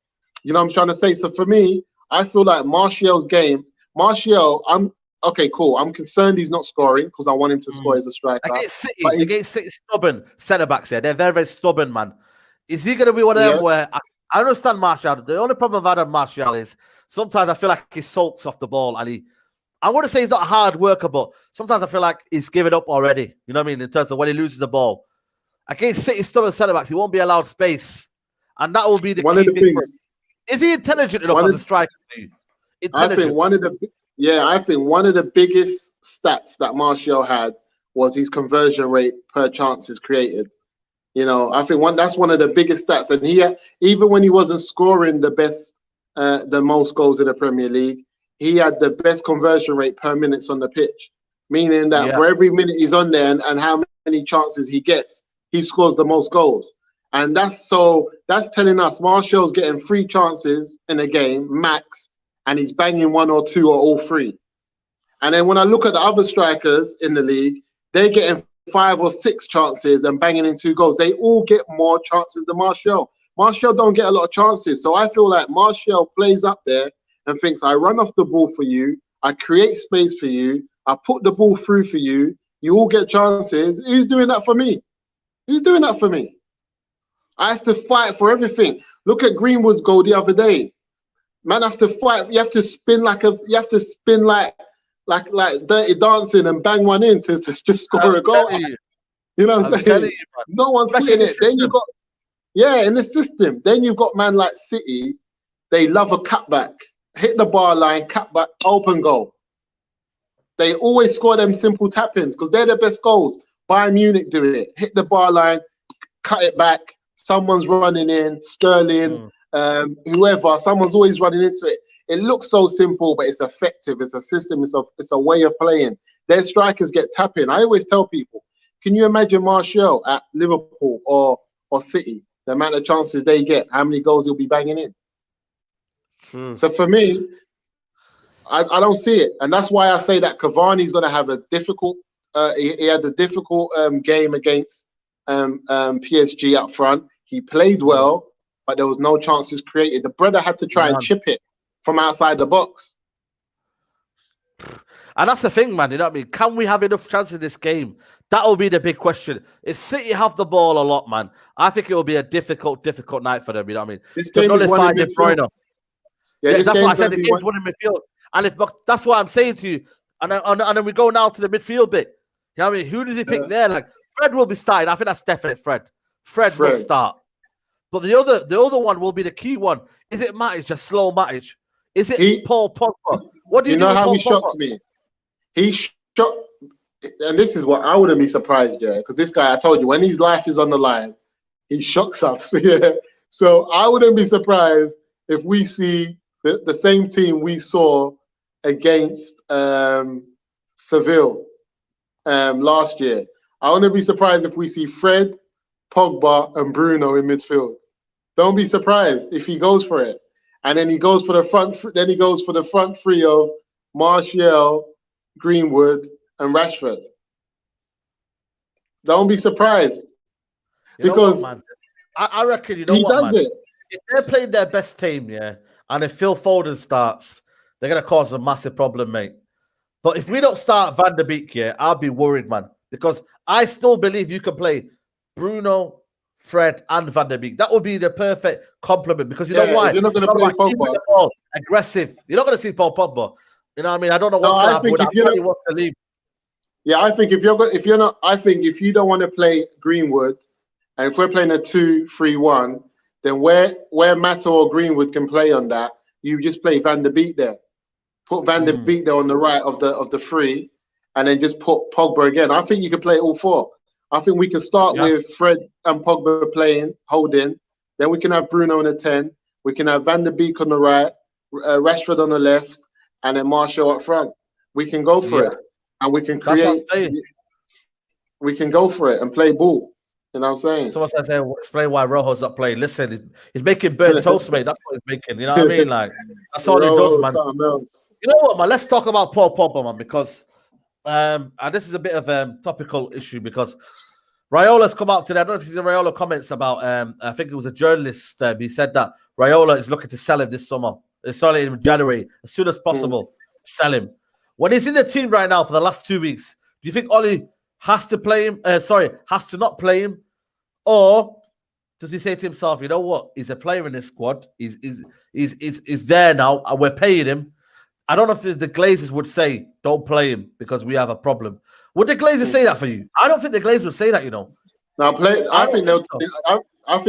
You know what I'm trying to say? So for me, I feel like Martial's game, okay, cool. I'm concerned he's not scoring because I want him to score as a striker. Against City, stubborn centre backs here. They're very, very stubborn, man. Is he going to be one of them where I understand Martial? The only problem I've had with Martial is sometimes I feel like he sulks off the ball and I want to say he's not a hard worker, but sometimes I feel like he's given up already. You know what I mean? In terms of when he loses the ball. Against City, stubborn centre backs, he won't be allowed space. And that will be the key thing for him. Is he intelligent enough as a striker? I think one of the biggest stats that Martial had was his conversion rate per chances created. You know, I think that's one of the biggest stats. And even when he wasn't scoring the most goals in the Premier League, he had the best conversion rate per minutes on the pitch. Meaning that for every minute he's on there and how many chances he gets, he scores the most goals. And that's telling us Martial's getting 3 chances in a game, max, and he's banging 1 or 2 or all 3. And then when I look at the other strikers in the league, they're getting 5 or 6 chances and banging in 2 goals. They all get more chances than Martial. Martial don't get a lot of chances. So I feel like Martial plays up there and thinks, I run off the ball for you, I create space for you, I put the ball through for you, you all get chances. Who's doing that for me? Who's doing that for me? I have to fight for everything. Look at Greenwood's goal the other day. Man, have to fight. You have to spin like dirty dancing and bang one in to just score a goal. You know what I'm saying? No one's putting it. Then you got in the system. Then you've got man like City. They love a cutback, hit the bar line, cutback, open goal. They always score them simple tap-ins because they're the best goals. Bayern Munich do it. Hit the bar line, cut it back. Someone's running in. Sterling, whoever. Someone's always running into it. It looks so simple, but it's effective. It's a system. It's a way of playing. Their strikers get tap-in. I always tell people, can you imagine Martial at Liverpool or City? The amount of chances they get, how many goals he'll be banging in. So for me, I don't see it, and that's why I say that Cavani's going to have a difficult. He had a difficult game against PSG up front. He played well, but there was no chances created. The brother had to try and chip it from outside the box. And that's the thing, man. You know what I mean? Can we have enough chances in this game? That will be the big question. If City have the ball a lot, man, I think it will be a difficult night for them. You know what I mean? This game is won in midfield. Yeah, that's why I said the game's won in midfield. And if that's what I'm saying to you. And then we go now to the midfield bit. You know what I mean? Who does he pick there? Like Fred will be starting. I think that's definite Fred. Fred will start. But the other one will be the key one. Is it Matic, just slow Matic? Is it Paul Pogba? What do you do know how Paul he shocked me? He shocked, and this is what I wouldn't be surprised, because this guy, I told you, when his life is on the line, he shocks us. Yeah. So I wouldn't be surprised if we see the same team we saw against Seville last year. I wouldn't be surprised if we see Fred, Pogba, and Bruno in midfield. Don't be surprised if he goes for it. And then he goes for the front. Then he goes for the front three of Martial, Greenwood, and Rashford. Don't be surprised, because what, man? I reckon he does it. If they're playing their best team, and if Phil Foden starts, they're gonna cause a massive problem, mate. But if we don't start Van der Beek, I'll be worried, man, because I still believe you can play Bruno, Fred, and Van der Beek. That would be the perfect complement, because you know why? You're not going to play Pogba. The ball, aggressive. You're not going to see Paul Pogba. You know what I mean? I don't know what's going to happen. He wants to leave. Yeah, I think if you don't want to play Greenwood, and if we're playing a 2-3-1, then where Mato or Greenwood can play on that, you just play Van der Beek there. Put Van der Beek there on the right of the three, and then just put Pogba again. I think you can play all four. I think we can start with Fred and Pogba playing, holding. Then we can have Bruno in the 10. We can have Van der Beek on the right, Rashford on the left, and then Martial up front. We can go for it, and we can create. We can go for it and play ball. You know what I'm saying? Someone says, explain why Rojo's not playing. Listen, he's making burnt toast, mate. That's what he's making. You know what I mean? Like, that's all he does, man. You know what, man? Let's talk about Paul Pogba, man, because and this is a bit of a topical issue, because Raiola's come out today. I don't know if you've seen Raiola comments about, I think it was a journalist. He said that Raiola is looking to sell him this summer. It's only in January, as soon as possible, sell him. When he's in the team right now for the last 2 weeks, do you think Ollie has to play him? Has to not play him? Or does he say to himself, you know what? He's a player in this squad. He's there now, and we're paying him. I don't know if the Glazers would say, don't play him because we have a problem. Would the Glazers say that for you? I don't think the Glazers would say that, you know. Now, I think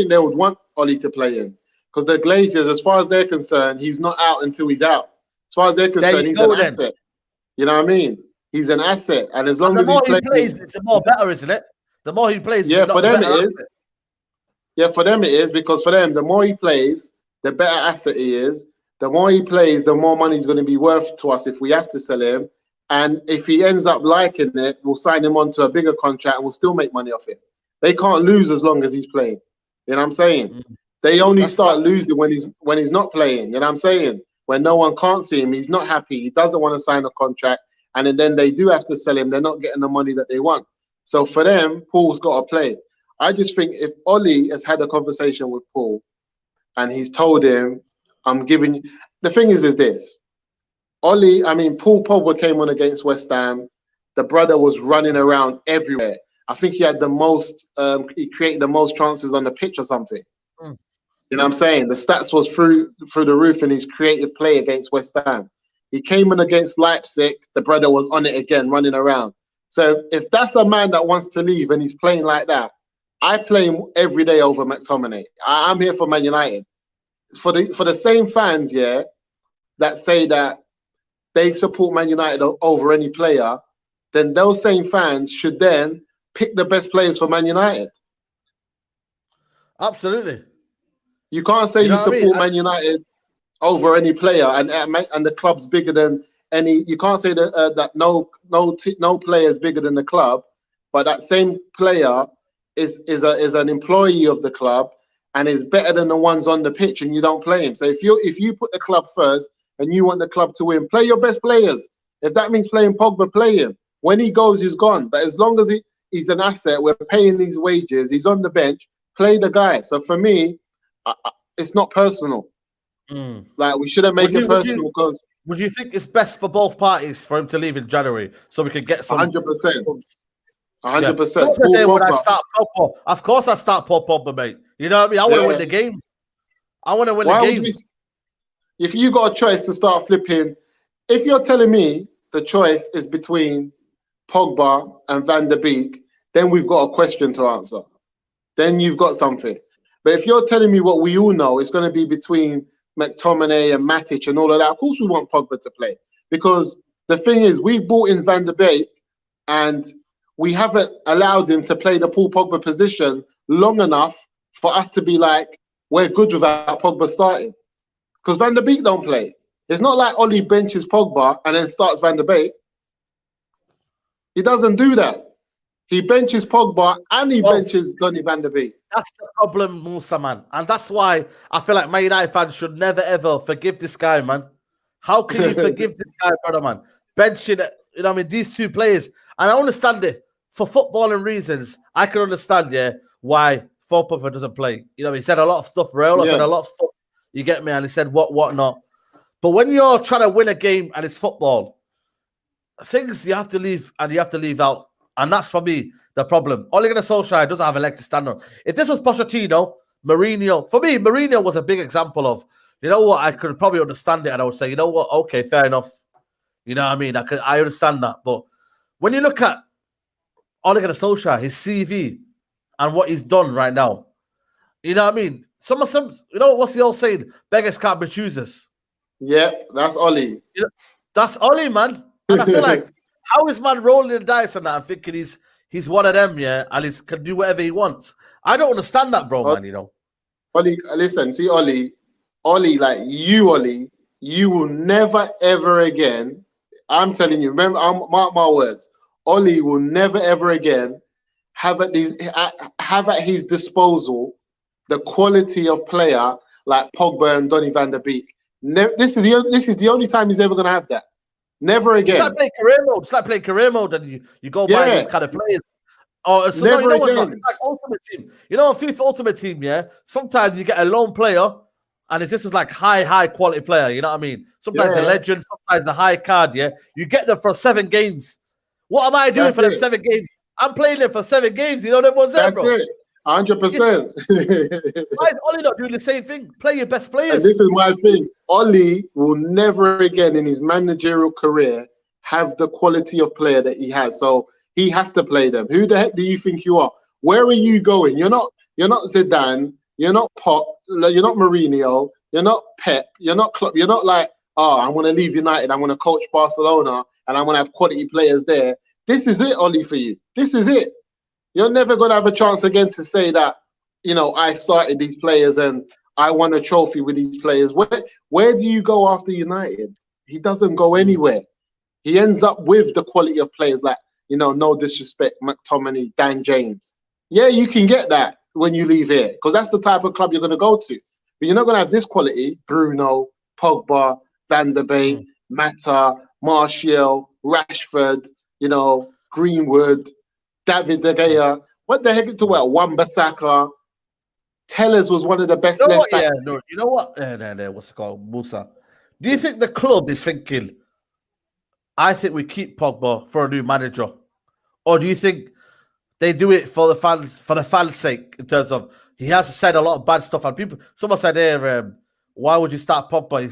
they would want Ollie to play him, because the Glazers, as far as they're concerned, he's not out until he's out. As far as they're concerned, he's an asset. You know what I mean? He's an asset, and as long as he plays, it's the more better, isn't it? The more he plays, for them it is. Yeah, for them it is, because for them, the more he plays, the better asset he is. The more he plays, the more money is going to be worth to us if we have to sell him. And if he ends up liking it, we'll sign him onto a bigger contract and we'll still make money off it. They can't lose as long as he's playing. You know what I'm saying? They only start losing when he's not playing. You know what I'm saying? When no one can't see him, he's not happy. He doesn't want to sign a contract. And then they do have to sell him. They're not getting the money that they want. So for them, Paul's got to play. I just think if Ollie has had a conversation with Paul and he's told him, I'm giving you... The thing is this. Paul Pogba came on against West Ham. The brother was running around everywhere. I think he had the most. He created the most chances on the pitch or something. Mm. You know what I'm saying? The stats was through the roof in his creative play against West Ham. He came in against Leipzig. The brother was on it again, running around. So if that's a man that wants to leave and he's playing like that, I play him every day over McTominay. I'm here for Man United. For the same fans, yeah, that say that they support Man United over any player, then those same fans should then pick the best players for Man United. Absolutely. You can't say you support Man United over any player, and the club's bigger than any. You can't say that no player is bigger than the club, but that same player is an employee of the club and is better than the ones on the pitch, and you don't play him. So if you put the club first and you want the club to win, play your best players. If that means playing Pogba, play him. When he goes, he's gone. But as long as he's an asset, we're paying these wages, he's on the bench, play the guy. So for me, it's not personal. Like, we shouldn't make it personal because. Would you think it's best for both parties for him to leave in January so we could get some? 100%. 100%. Would I start Pogba? Of course, I start Pogba, mate. You know what I mean? I want to win the game. I want to win the game. If you got a choice to start flipping, if you're telling me the choice is between Pogba and Van der Beek, then we've got a question to answer. Then you've got something. But if you're telling me what we all know, it's going to be between McTominay and Matic and all of that, of course we want Pogba to play. Because the thing is, we bought in Van der Beek and we haven't allowed him to play the Paul Pogba position long enough for us to be like, we're good without Pogba starting. Because Van der Beek don't play. It's not like Oli benches Pogba and then starts Van der Beek. He doesn't do that. He benches Pogba and he benches Donny Van der Beek. That's the problem, Musa, man. And that's why I feel like Man United fans should never, ever forgive this guy, man. How can you forgive this guy, brother, man? Benching, you know what I mean, these two players. And I understand it. For footballing reasons, I can understand, yeah, why Pogba doesn't play. You know, he said a lot of stuff, Raul said a lot of stuff. You get me? And he said what not. But when you're trying to win a game and it's football, things you have to leave and you have to leave out. And that's, for me, the problem. Ole Gunnar Solskjaer doesn't have a leg to stand on. If this was Pochettino, Mourinho, for me, Mourinho was a big example of, you know what, I could probably understand it and I would say, you know what, okay, fair enough. You know what I mean? I understand that. But when you look at Ole Gunnar Solskjaer, his CV and what he's done right now, you know what I mean? Some, you know, what's the old saying? Beggars can't be choosers. Yeah, that's Oli. You know, that's Oli, man. And I feel like, how is man rolling the dice on that and thinking he's one of them, yeah, and he can do whatever he wants? I don't understand that, bro, man, you know. Oli, listen, see, Oli, like you, Oli, you will never, ever again, I'm telling you, remember, mark my words, Oli will never, ever again have at his disposal the quality of player like Pogba and Donny van der Beek. This is the only time he's ever going to have that. Never again. It's like playing career mode. It's like playing career mode, and you go buy these kind of players. Or so never again. It's like Ultimate Team. You know, FIFA Ultimate Team, yeah. Sometimes you get a lone player, and this is like high quality player. You know what I mean? Sometimes a legend, sometimes the high card. Yeah, you get them for 7 games. What am I doing for them 7 games? I'm playing them for 7 games. You know that was there, bro. That's it. 100%. Why is Oli not doing the same thing? Play your best players. And this is my thing. Oli will never again in his managerial career have the quality of player that he has. So he has to play them. Who the heck do you think you are? Where are you going? You're not Zidane. You're not Pop. You're not Mourinho. You're not Pep. You're not Klopp. You're not like, I'm going to leave United. I'm going to coach Barcelona, and I'm going to have quality players there. This is it, Oli, for you. This is it. You're never going to have a chance again to say that, you know, I started these players and I won a trophy with these players. Where do you go after United? He doesn't go anywhere. He ends up with the quality of players like, you know, no disrespect, McTominay, Dan James. Yeah, you can get that when you leave here because that's the type of club you're going to go to. But you're not going to have this quality, Bruno, Pogba, Van der Beek, Mata, Martial, Rashford, you know, Greenwood, David De Gea. What the heck to what? Wan-Bissaka. Tellers was one of the best left backs. Yeah, no, you know what? What's it called? Musa. Do you think the club is thinking, I think we keep Pogba for a new manager? Or do you think they do it for the fans' sake. In terms of he has said a lot of bad stuff, and people. Someone said here, why would you start Pogba?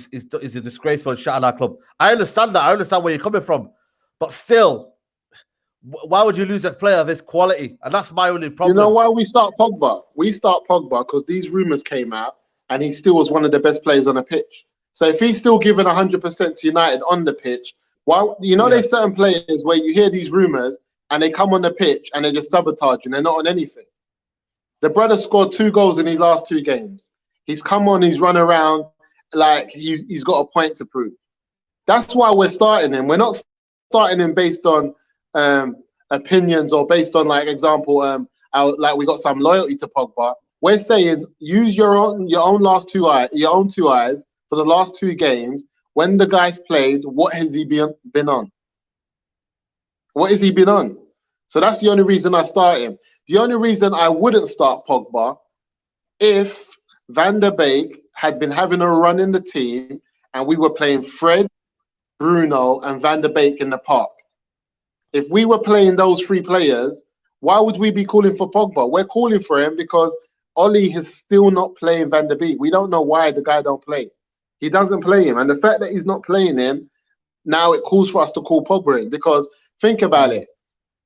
Is a disgraceful shot at our club. I understand that. I understand where you're coming from, but still, why would you lose a player of his quality? And that's my only problem. You know why we start Pogba? We start Pogba because these rumors came out, and he still was one of the best players on the pitch. So if he's still giving 100% to United on the pitch, why? There's certain players where you hear these rumors and they come on the pitch and they just sabotage and they're not on anything. The brother scored 2 goals in his last 2 games. He's come on, he's run around like he's got a point to prove. That's why we're starting him. We're not starting him based on opinions or based on, like, example, like we got some loyalty to Pogba. We're saying use your own two eyes for the last 2 games. When the guy's played, what has he been on? What has he been on? So that's the only reason I start him. The only reason I wouldn't start Pogba, if Van der Beek had been having a run in the team and we were playing Fred, Bruno, and Van der Beek in the park. If we were playing those 3 players, why would we be calling for Pogba? We're calling for him because Oli is still not playing Van der Beek. We don't know why the guy don't play. He doesn't play him. And the fact that he's not playing him, now it calls for us to call Pogba in. Because think about it.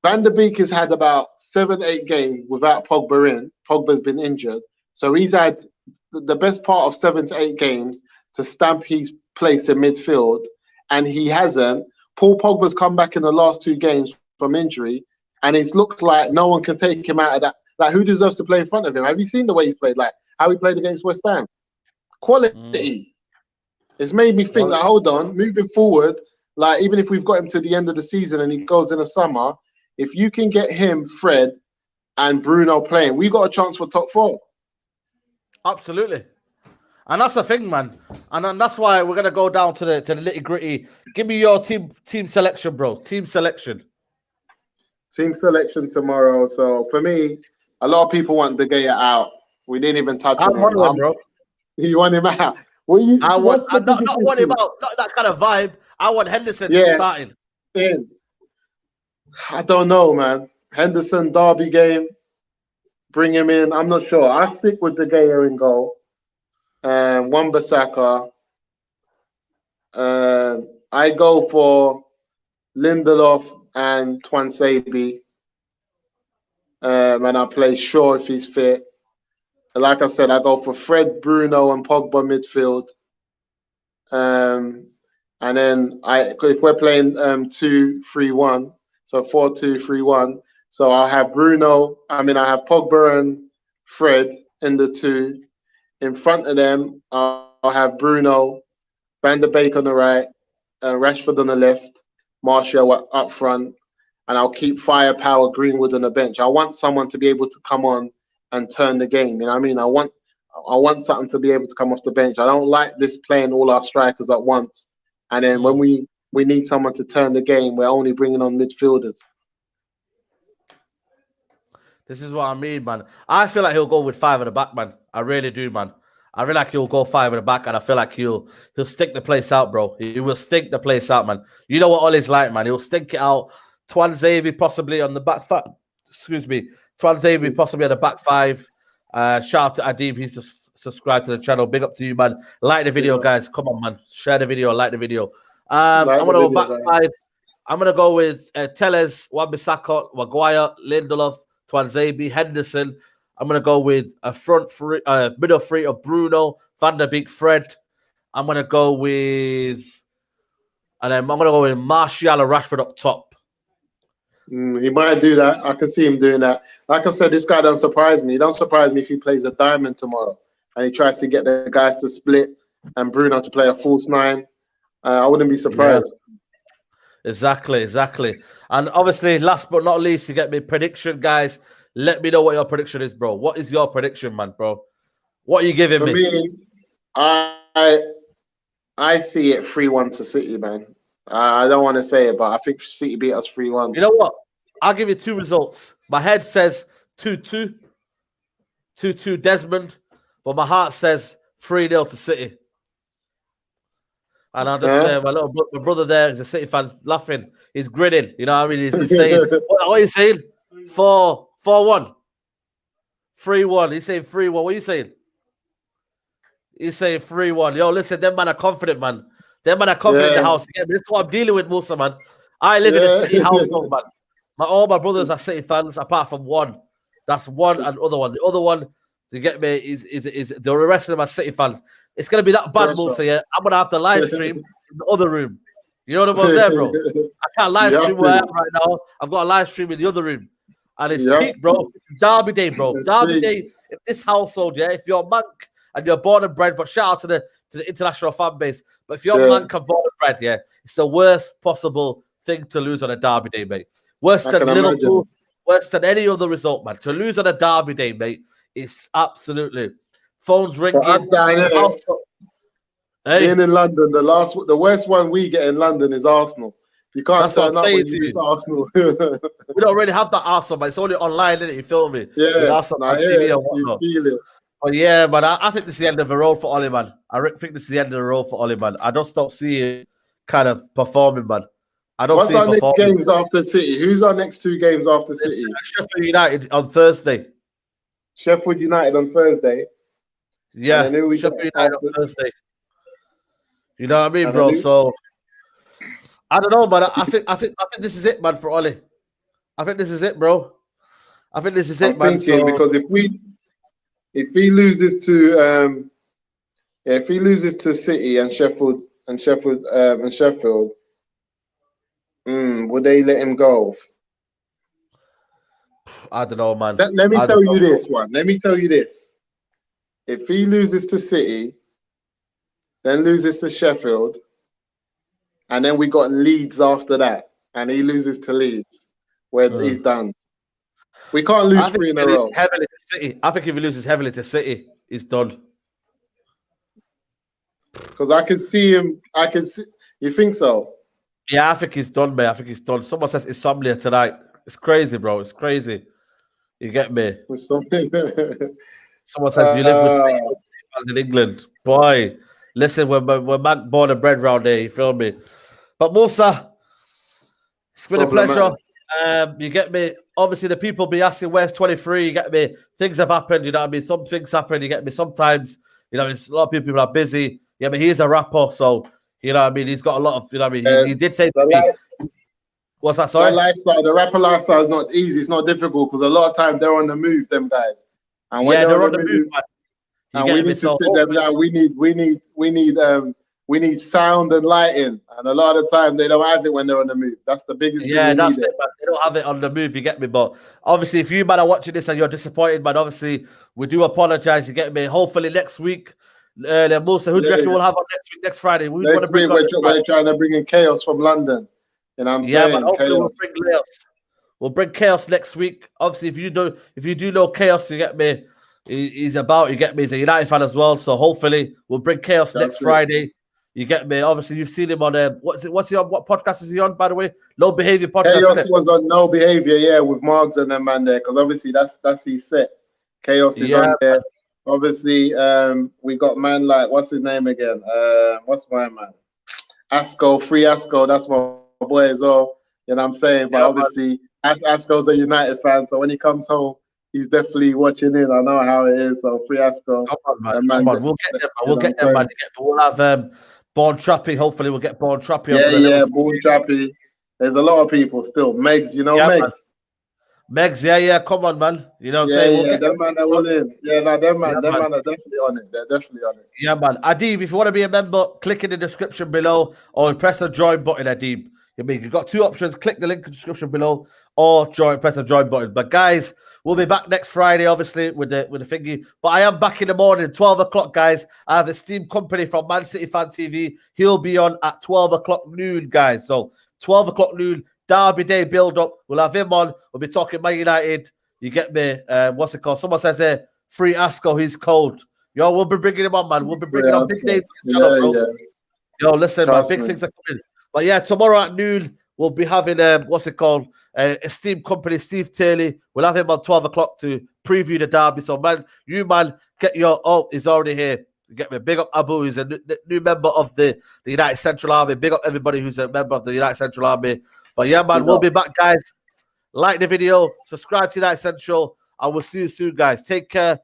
Van der Beek has had about 7-8 games without Pogba in. Pogba's been injured. So he's had the best part of 7 to 8 games to stamp his place in midfield. And he hasn't. Paul Pogba's come back in the last 2 games from injury. And it's looked like no one can take him out of that. Like, who deserves to play in front of him? Have you seen the way he's played? Like, how he played against West Ham? Quality. It's made me think, like, hold on, moving forward, like, even if we've got him to the end of the season and he goes in the summer, if you can get him, Fred, and Bruno playing, we got a chance for top 4. Absolutely. And that's the thing, man. And that's why we're gonna go down to the nitty-gritty. Give me your team selection, bro. Team selection. Team selection tomorrow. So for me, a lot of people want De Gea out. We didn't even touch on him. Bro. You want him out? I want not want him out, not that kind of vibe. I want Henderson starting. In. I don't know, man. Henderson derby game. Bring him in. I'm not sure. I stick with De Gea in goal. Wan-Bissaka. I go for Lindelof and Tuanzebe. And I play Shaw if he's fit. And like I said, I go for Fred, Bruno, and Pogba midfield. And then if we're playing 2-3-1, so 4-2-3-1. So I'll have I have Pogba and Fred in the 2. In front of them, I'll have Bruno, Van der Beek on the right, Rashford on the left, Martial up front, and I'll keep firepower Greenwood on the bench. I want someone to be able to come on and turn the game. You know what I mean? I want something to be able to come off the bench. I don't like this playing all our strikers at once. And then when we need someone to turn the game, we're only bringing on midfielders. This is what I mean, man. I feel like he'll go with 5 at the back, man. I really do, man. I really like he'll go 5 at the back, and I feel like he'll stick the place out, bro. He will stink the place out, man. You know what Ollie's like, man. He'll stink it out. Tuanzebe possibly on the back 5. Excuse me. Tuanzebe possibly on the back 5. Shout out to Adib. He's just subscribed to the channel. Big up to you, man. Like the video, guys. Come on, man. Share the video. Like the video. I'm going to go back 5. I'm going to go with Telles, Wan-Bissaka, Maguire, Lindelof, Tuanzebe, Henderson. I'm going to go with a middle 3 of Bruno, Van der Beek, Fred. I'm going to go with Martial and Rashford up top. He might do that. I can see him doing that. Like I said, this guy doesn't surprise me. He don't surprise me if he plays a diamond tomorrow and he tries to get the guys to split and Bruno to play a false 9. I wouldn't be surprised. Yeah. Exactly. And obviously, last but not least, to get me prediction, guys. Let me know what your prediction is, bro. What is your prediction, man, bro? What are you giving me? For me, I see it 3-1 to City, man. I don't want to say it, but I think City beat us 3-1. You know what? I'll give you 2 results. My head says 2-2. 2-2 Desmond. But my heart says 3-0 to City. And I'll just say, my brother there is a City fan laughing. He's grinning. You know what I mean? He's saying, what are you saying? 4 4-1. 3-1. He's saying 3-1. What are you saying? He's saying 3-1. Yo, listen, them man are confident, man. Them man are confident in the house. Again, this is what I'm dealing with, Musa, man. I live in a City household, man. All my brothers are City fans, apart from one. That's one and other one. The other one, to get me, is the rest of them are City fans. It's gonna be that bad, Musa. Yeah, I'm gonna have to live stream in the other room. You know what I'm saying, bro? I can't live stream where I am right now. I've got a live stream in the other room, and it's peak, bro. It's Derby day, bro. Derby day. If this household, yeah, if you're Mank and you're born and bred, but shout out to the international fan base. But if you're Mank and born and bred, yeah, it's the worst possible thing to lose on a Derby day, mate. Worse than Liverpool, worse than any other result, man. To lose on a Derby day, mate, is absolutely phones ringing. Being in London, the worst one we get in London is Arsenal. You can't turn up when you miss Arsenal. We don't already have that Arsenal, but it's only online, isn't it? You feel me? Yeah, Arsenal on TV and whatnot. You feel it. But yeah, man, I think this is the end of the road for Oli, man. I think this is the end of the road for Oli, man. I just don't see him kind of performing, man. I don't see him performing. What's our next games after City? Who's our next 2 games after City? Sheffield United on Thursday. Sheffield United on Thursday. Yeah, Sheffield United on Thursday. You know what I mean, bro? So I don't know, but I think this is it, man, for Oli. I think this is it, bro. I think this is it, man. Because if he loses to City and Sheffield, would they let him go? I don't know, man. Let me tell you this one. Let me tell you this. If he loses to City, then loses to Sheffield, and then we got Leeds after that, and he loses to Leeds, where he's done. We can't lose 3 in a row. Heavily to City. I think if he loses heavily to City, he's done. Because I can see him. You think so? Yeah, I think he's done, mate. I think he's done. Someone says insomnia tonight. It's crazy, bro. It's crazy. You get me? Someone says you live with City in England. Boy, listen, we're born and bred round there. You feel me? But Musa, it's been a pleasure. You get me? Obviously, the people be asking, where's 23? You get me? Things have happened, you know what I mean? Some things happen, you get me? Sometimes, you know, a lot of people are busy. Yeah, but he's a rapper, so, you know what I mean? He's got a lot of, you know what I mean? He did say to me, what's that, sorry? The rapper lifestyle is not easy. It's not difficult because a lot of time they're on the move, them guys. And when they're on the move, man. And we need to sit them down. We need sound and lighting, and a lot of the time they don't have it when they're on the move. That's the biggest. Yeah, that's it, man. They don't have it on the move. You get me? But obviously, if you man are watching this and you're disappointed, man, obviously we do apologize. You get me? Hopefully next week, Musa, who do you reckon we'll have on next week, next Friday? Next week we're trying to bring in Chaos from London. You know what I'm saying? Man, hopefully we'll bring Chaos next week. Obviously, if you do know Chaos, you get me. He's about. You get me? He's a United fan as well. So hopefully we'll bring Chaos next Friday. You get me? Obviously, you've seen him on what's he on? What podcast is he on, by the way? Low Behavior podcast. Chaos was on No Behavior, yeah, with Margs and them man there, because obviously that's his set. Chaos is on there. Obviously, we got man like what's his name again? What's my man? Asco, Free Asco. That's my boy as well. You know what I'm saying? But obviously, Asco's a United fan, so when he comes home, he's definitely watching in. I know how it is. So Free Asco. Come on, man. We'll get them. We'll get them, man. We'll have Born Trappy. Hopefully, we'll get Born Trappy. Yeah, Born Trappy. There's a lot of people still. Megs, you know Megs. Man. Megs, yeah. Come on, man. You know what I'm saying? Yeah, them man are all in. Yeah, no, them man are definitely on it. They're definitely on it. Yeah, man. Adib, if you want to be a member, click in the description below or press the join button, Adib. You've got 2 options. Click the link in the description below or press the join button. But guys, we'll be back next Friday, obviously, with the thingy. But I am back in the morning, 12 o'clock, guys. I have esteemed company from Man City Fan TV. He'll be on at 12 o'clock noon, guys. So 12 o'clock noon, Derby Day build-up. We'll have him on. We'll be talking Man United. You get me? What's it called? Someone says here, Free Asco, he's cold. Yo, we'll be bringing him on, man. We'll be bringing on big names on the channel, bro. Yo, listen, man, big things are coming. But yeah, tomorrow at noon, we'll be having, esteemed company, Steve Taylor. We'll have him on 12 o'clock to preview the derby. So, man, get your... Oh, he's already here. Get me. Big up Abu, who's a new member of the United Central Army. Big up everybody who's a member of the United Central Army. But yeah, man, we'll be back, guys. like the video, subscribe to That Essential. I will see you soon, guys. Take care.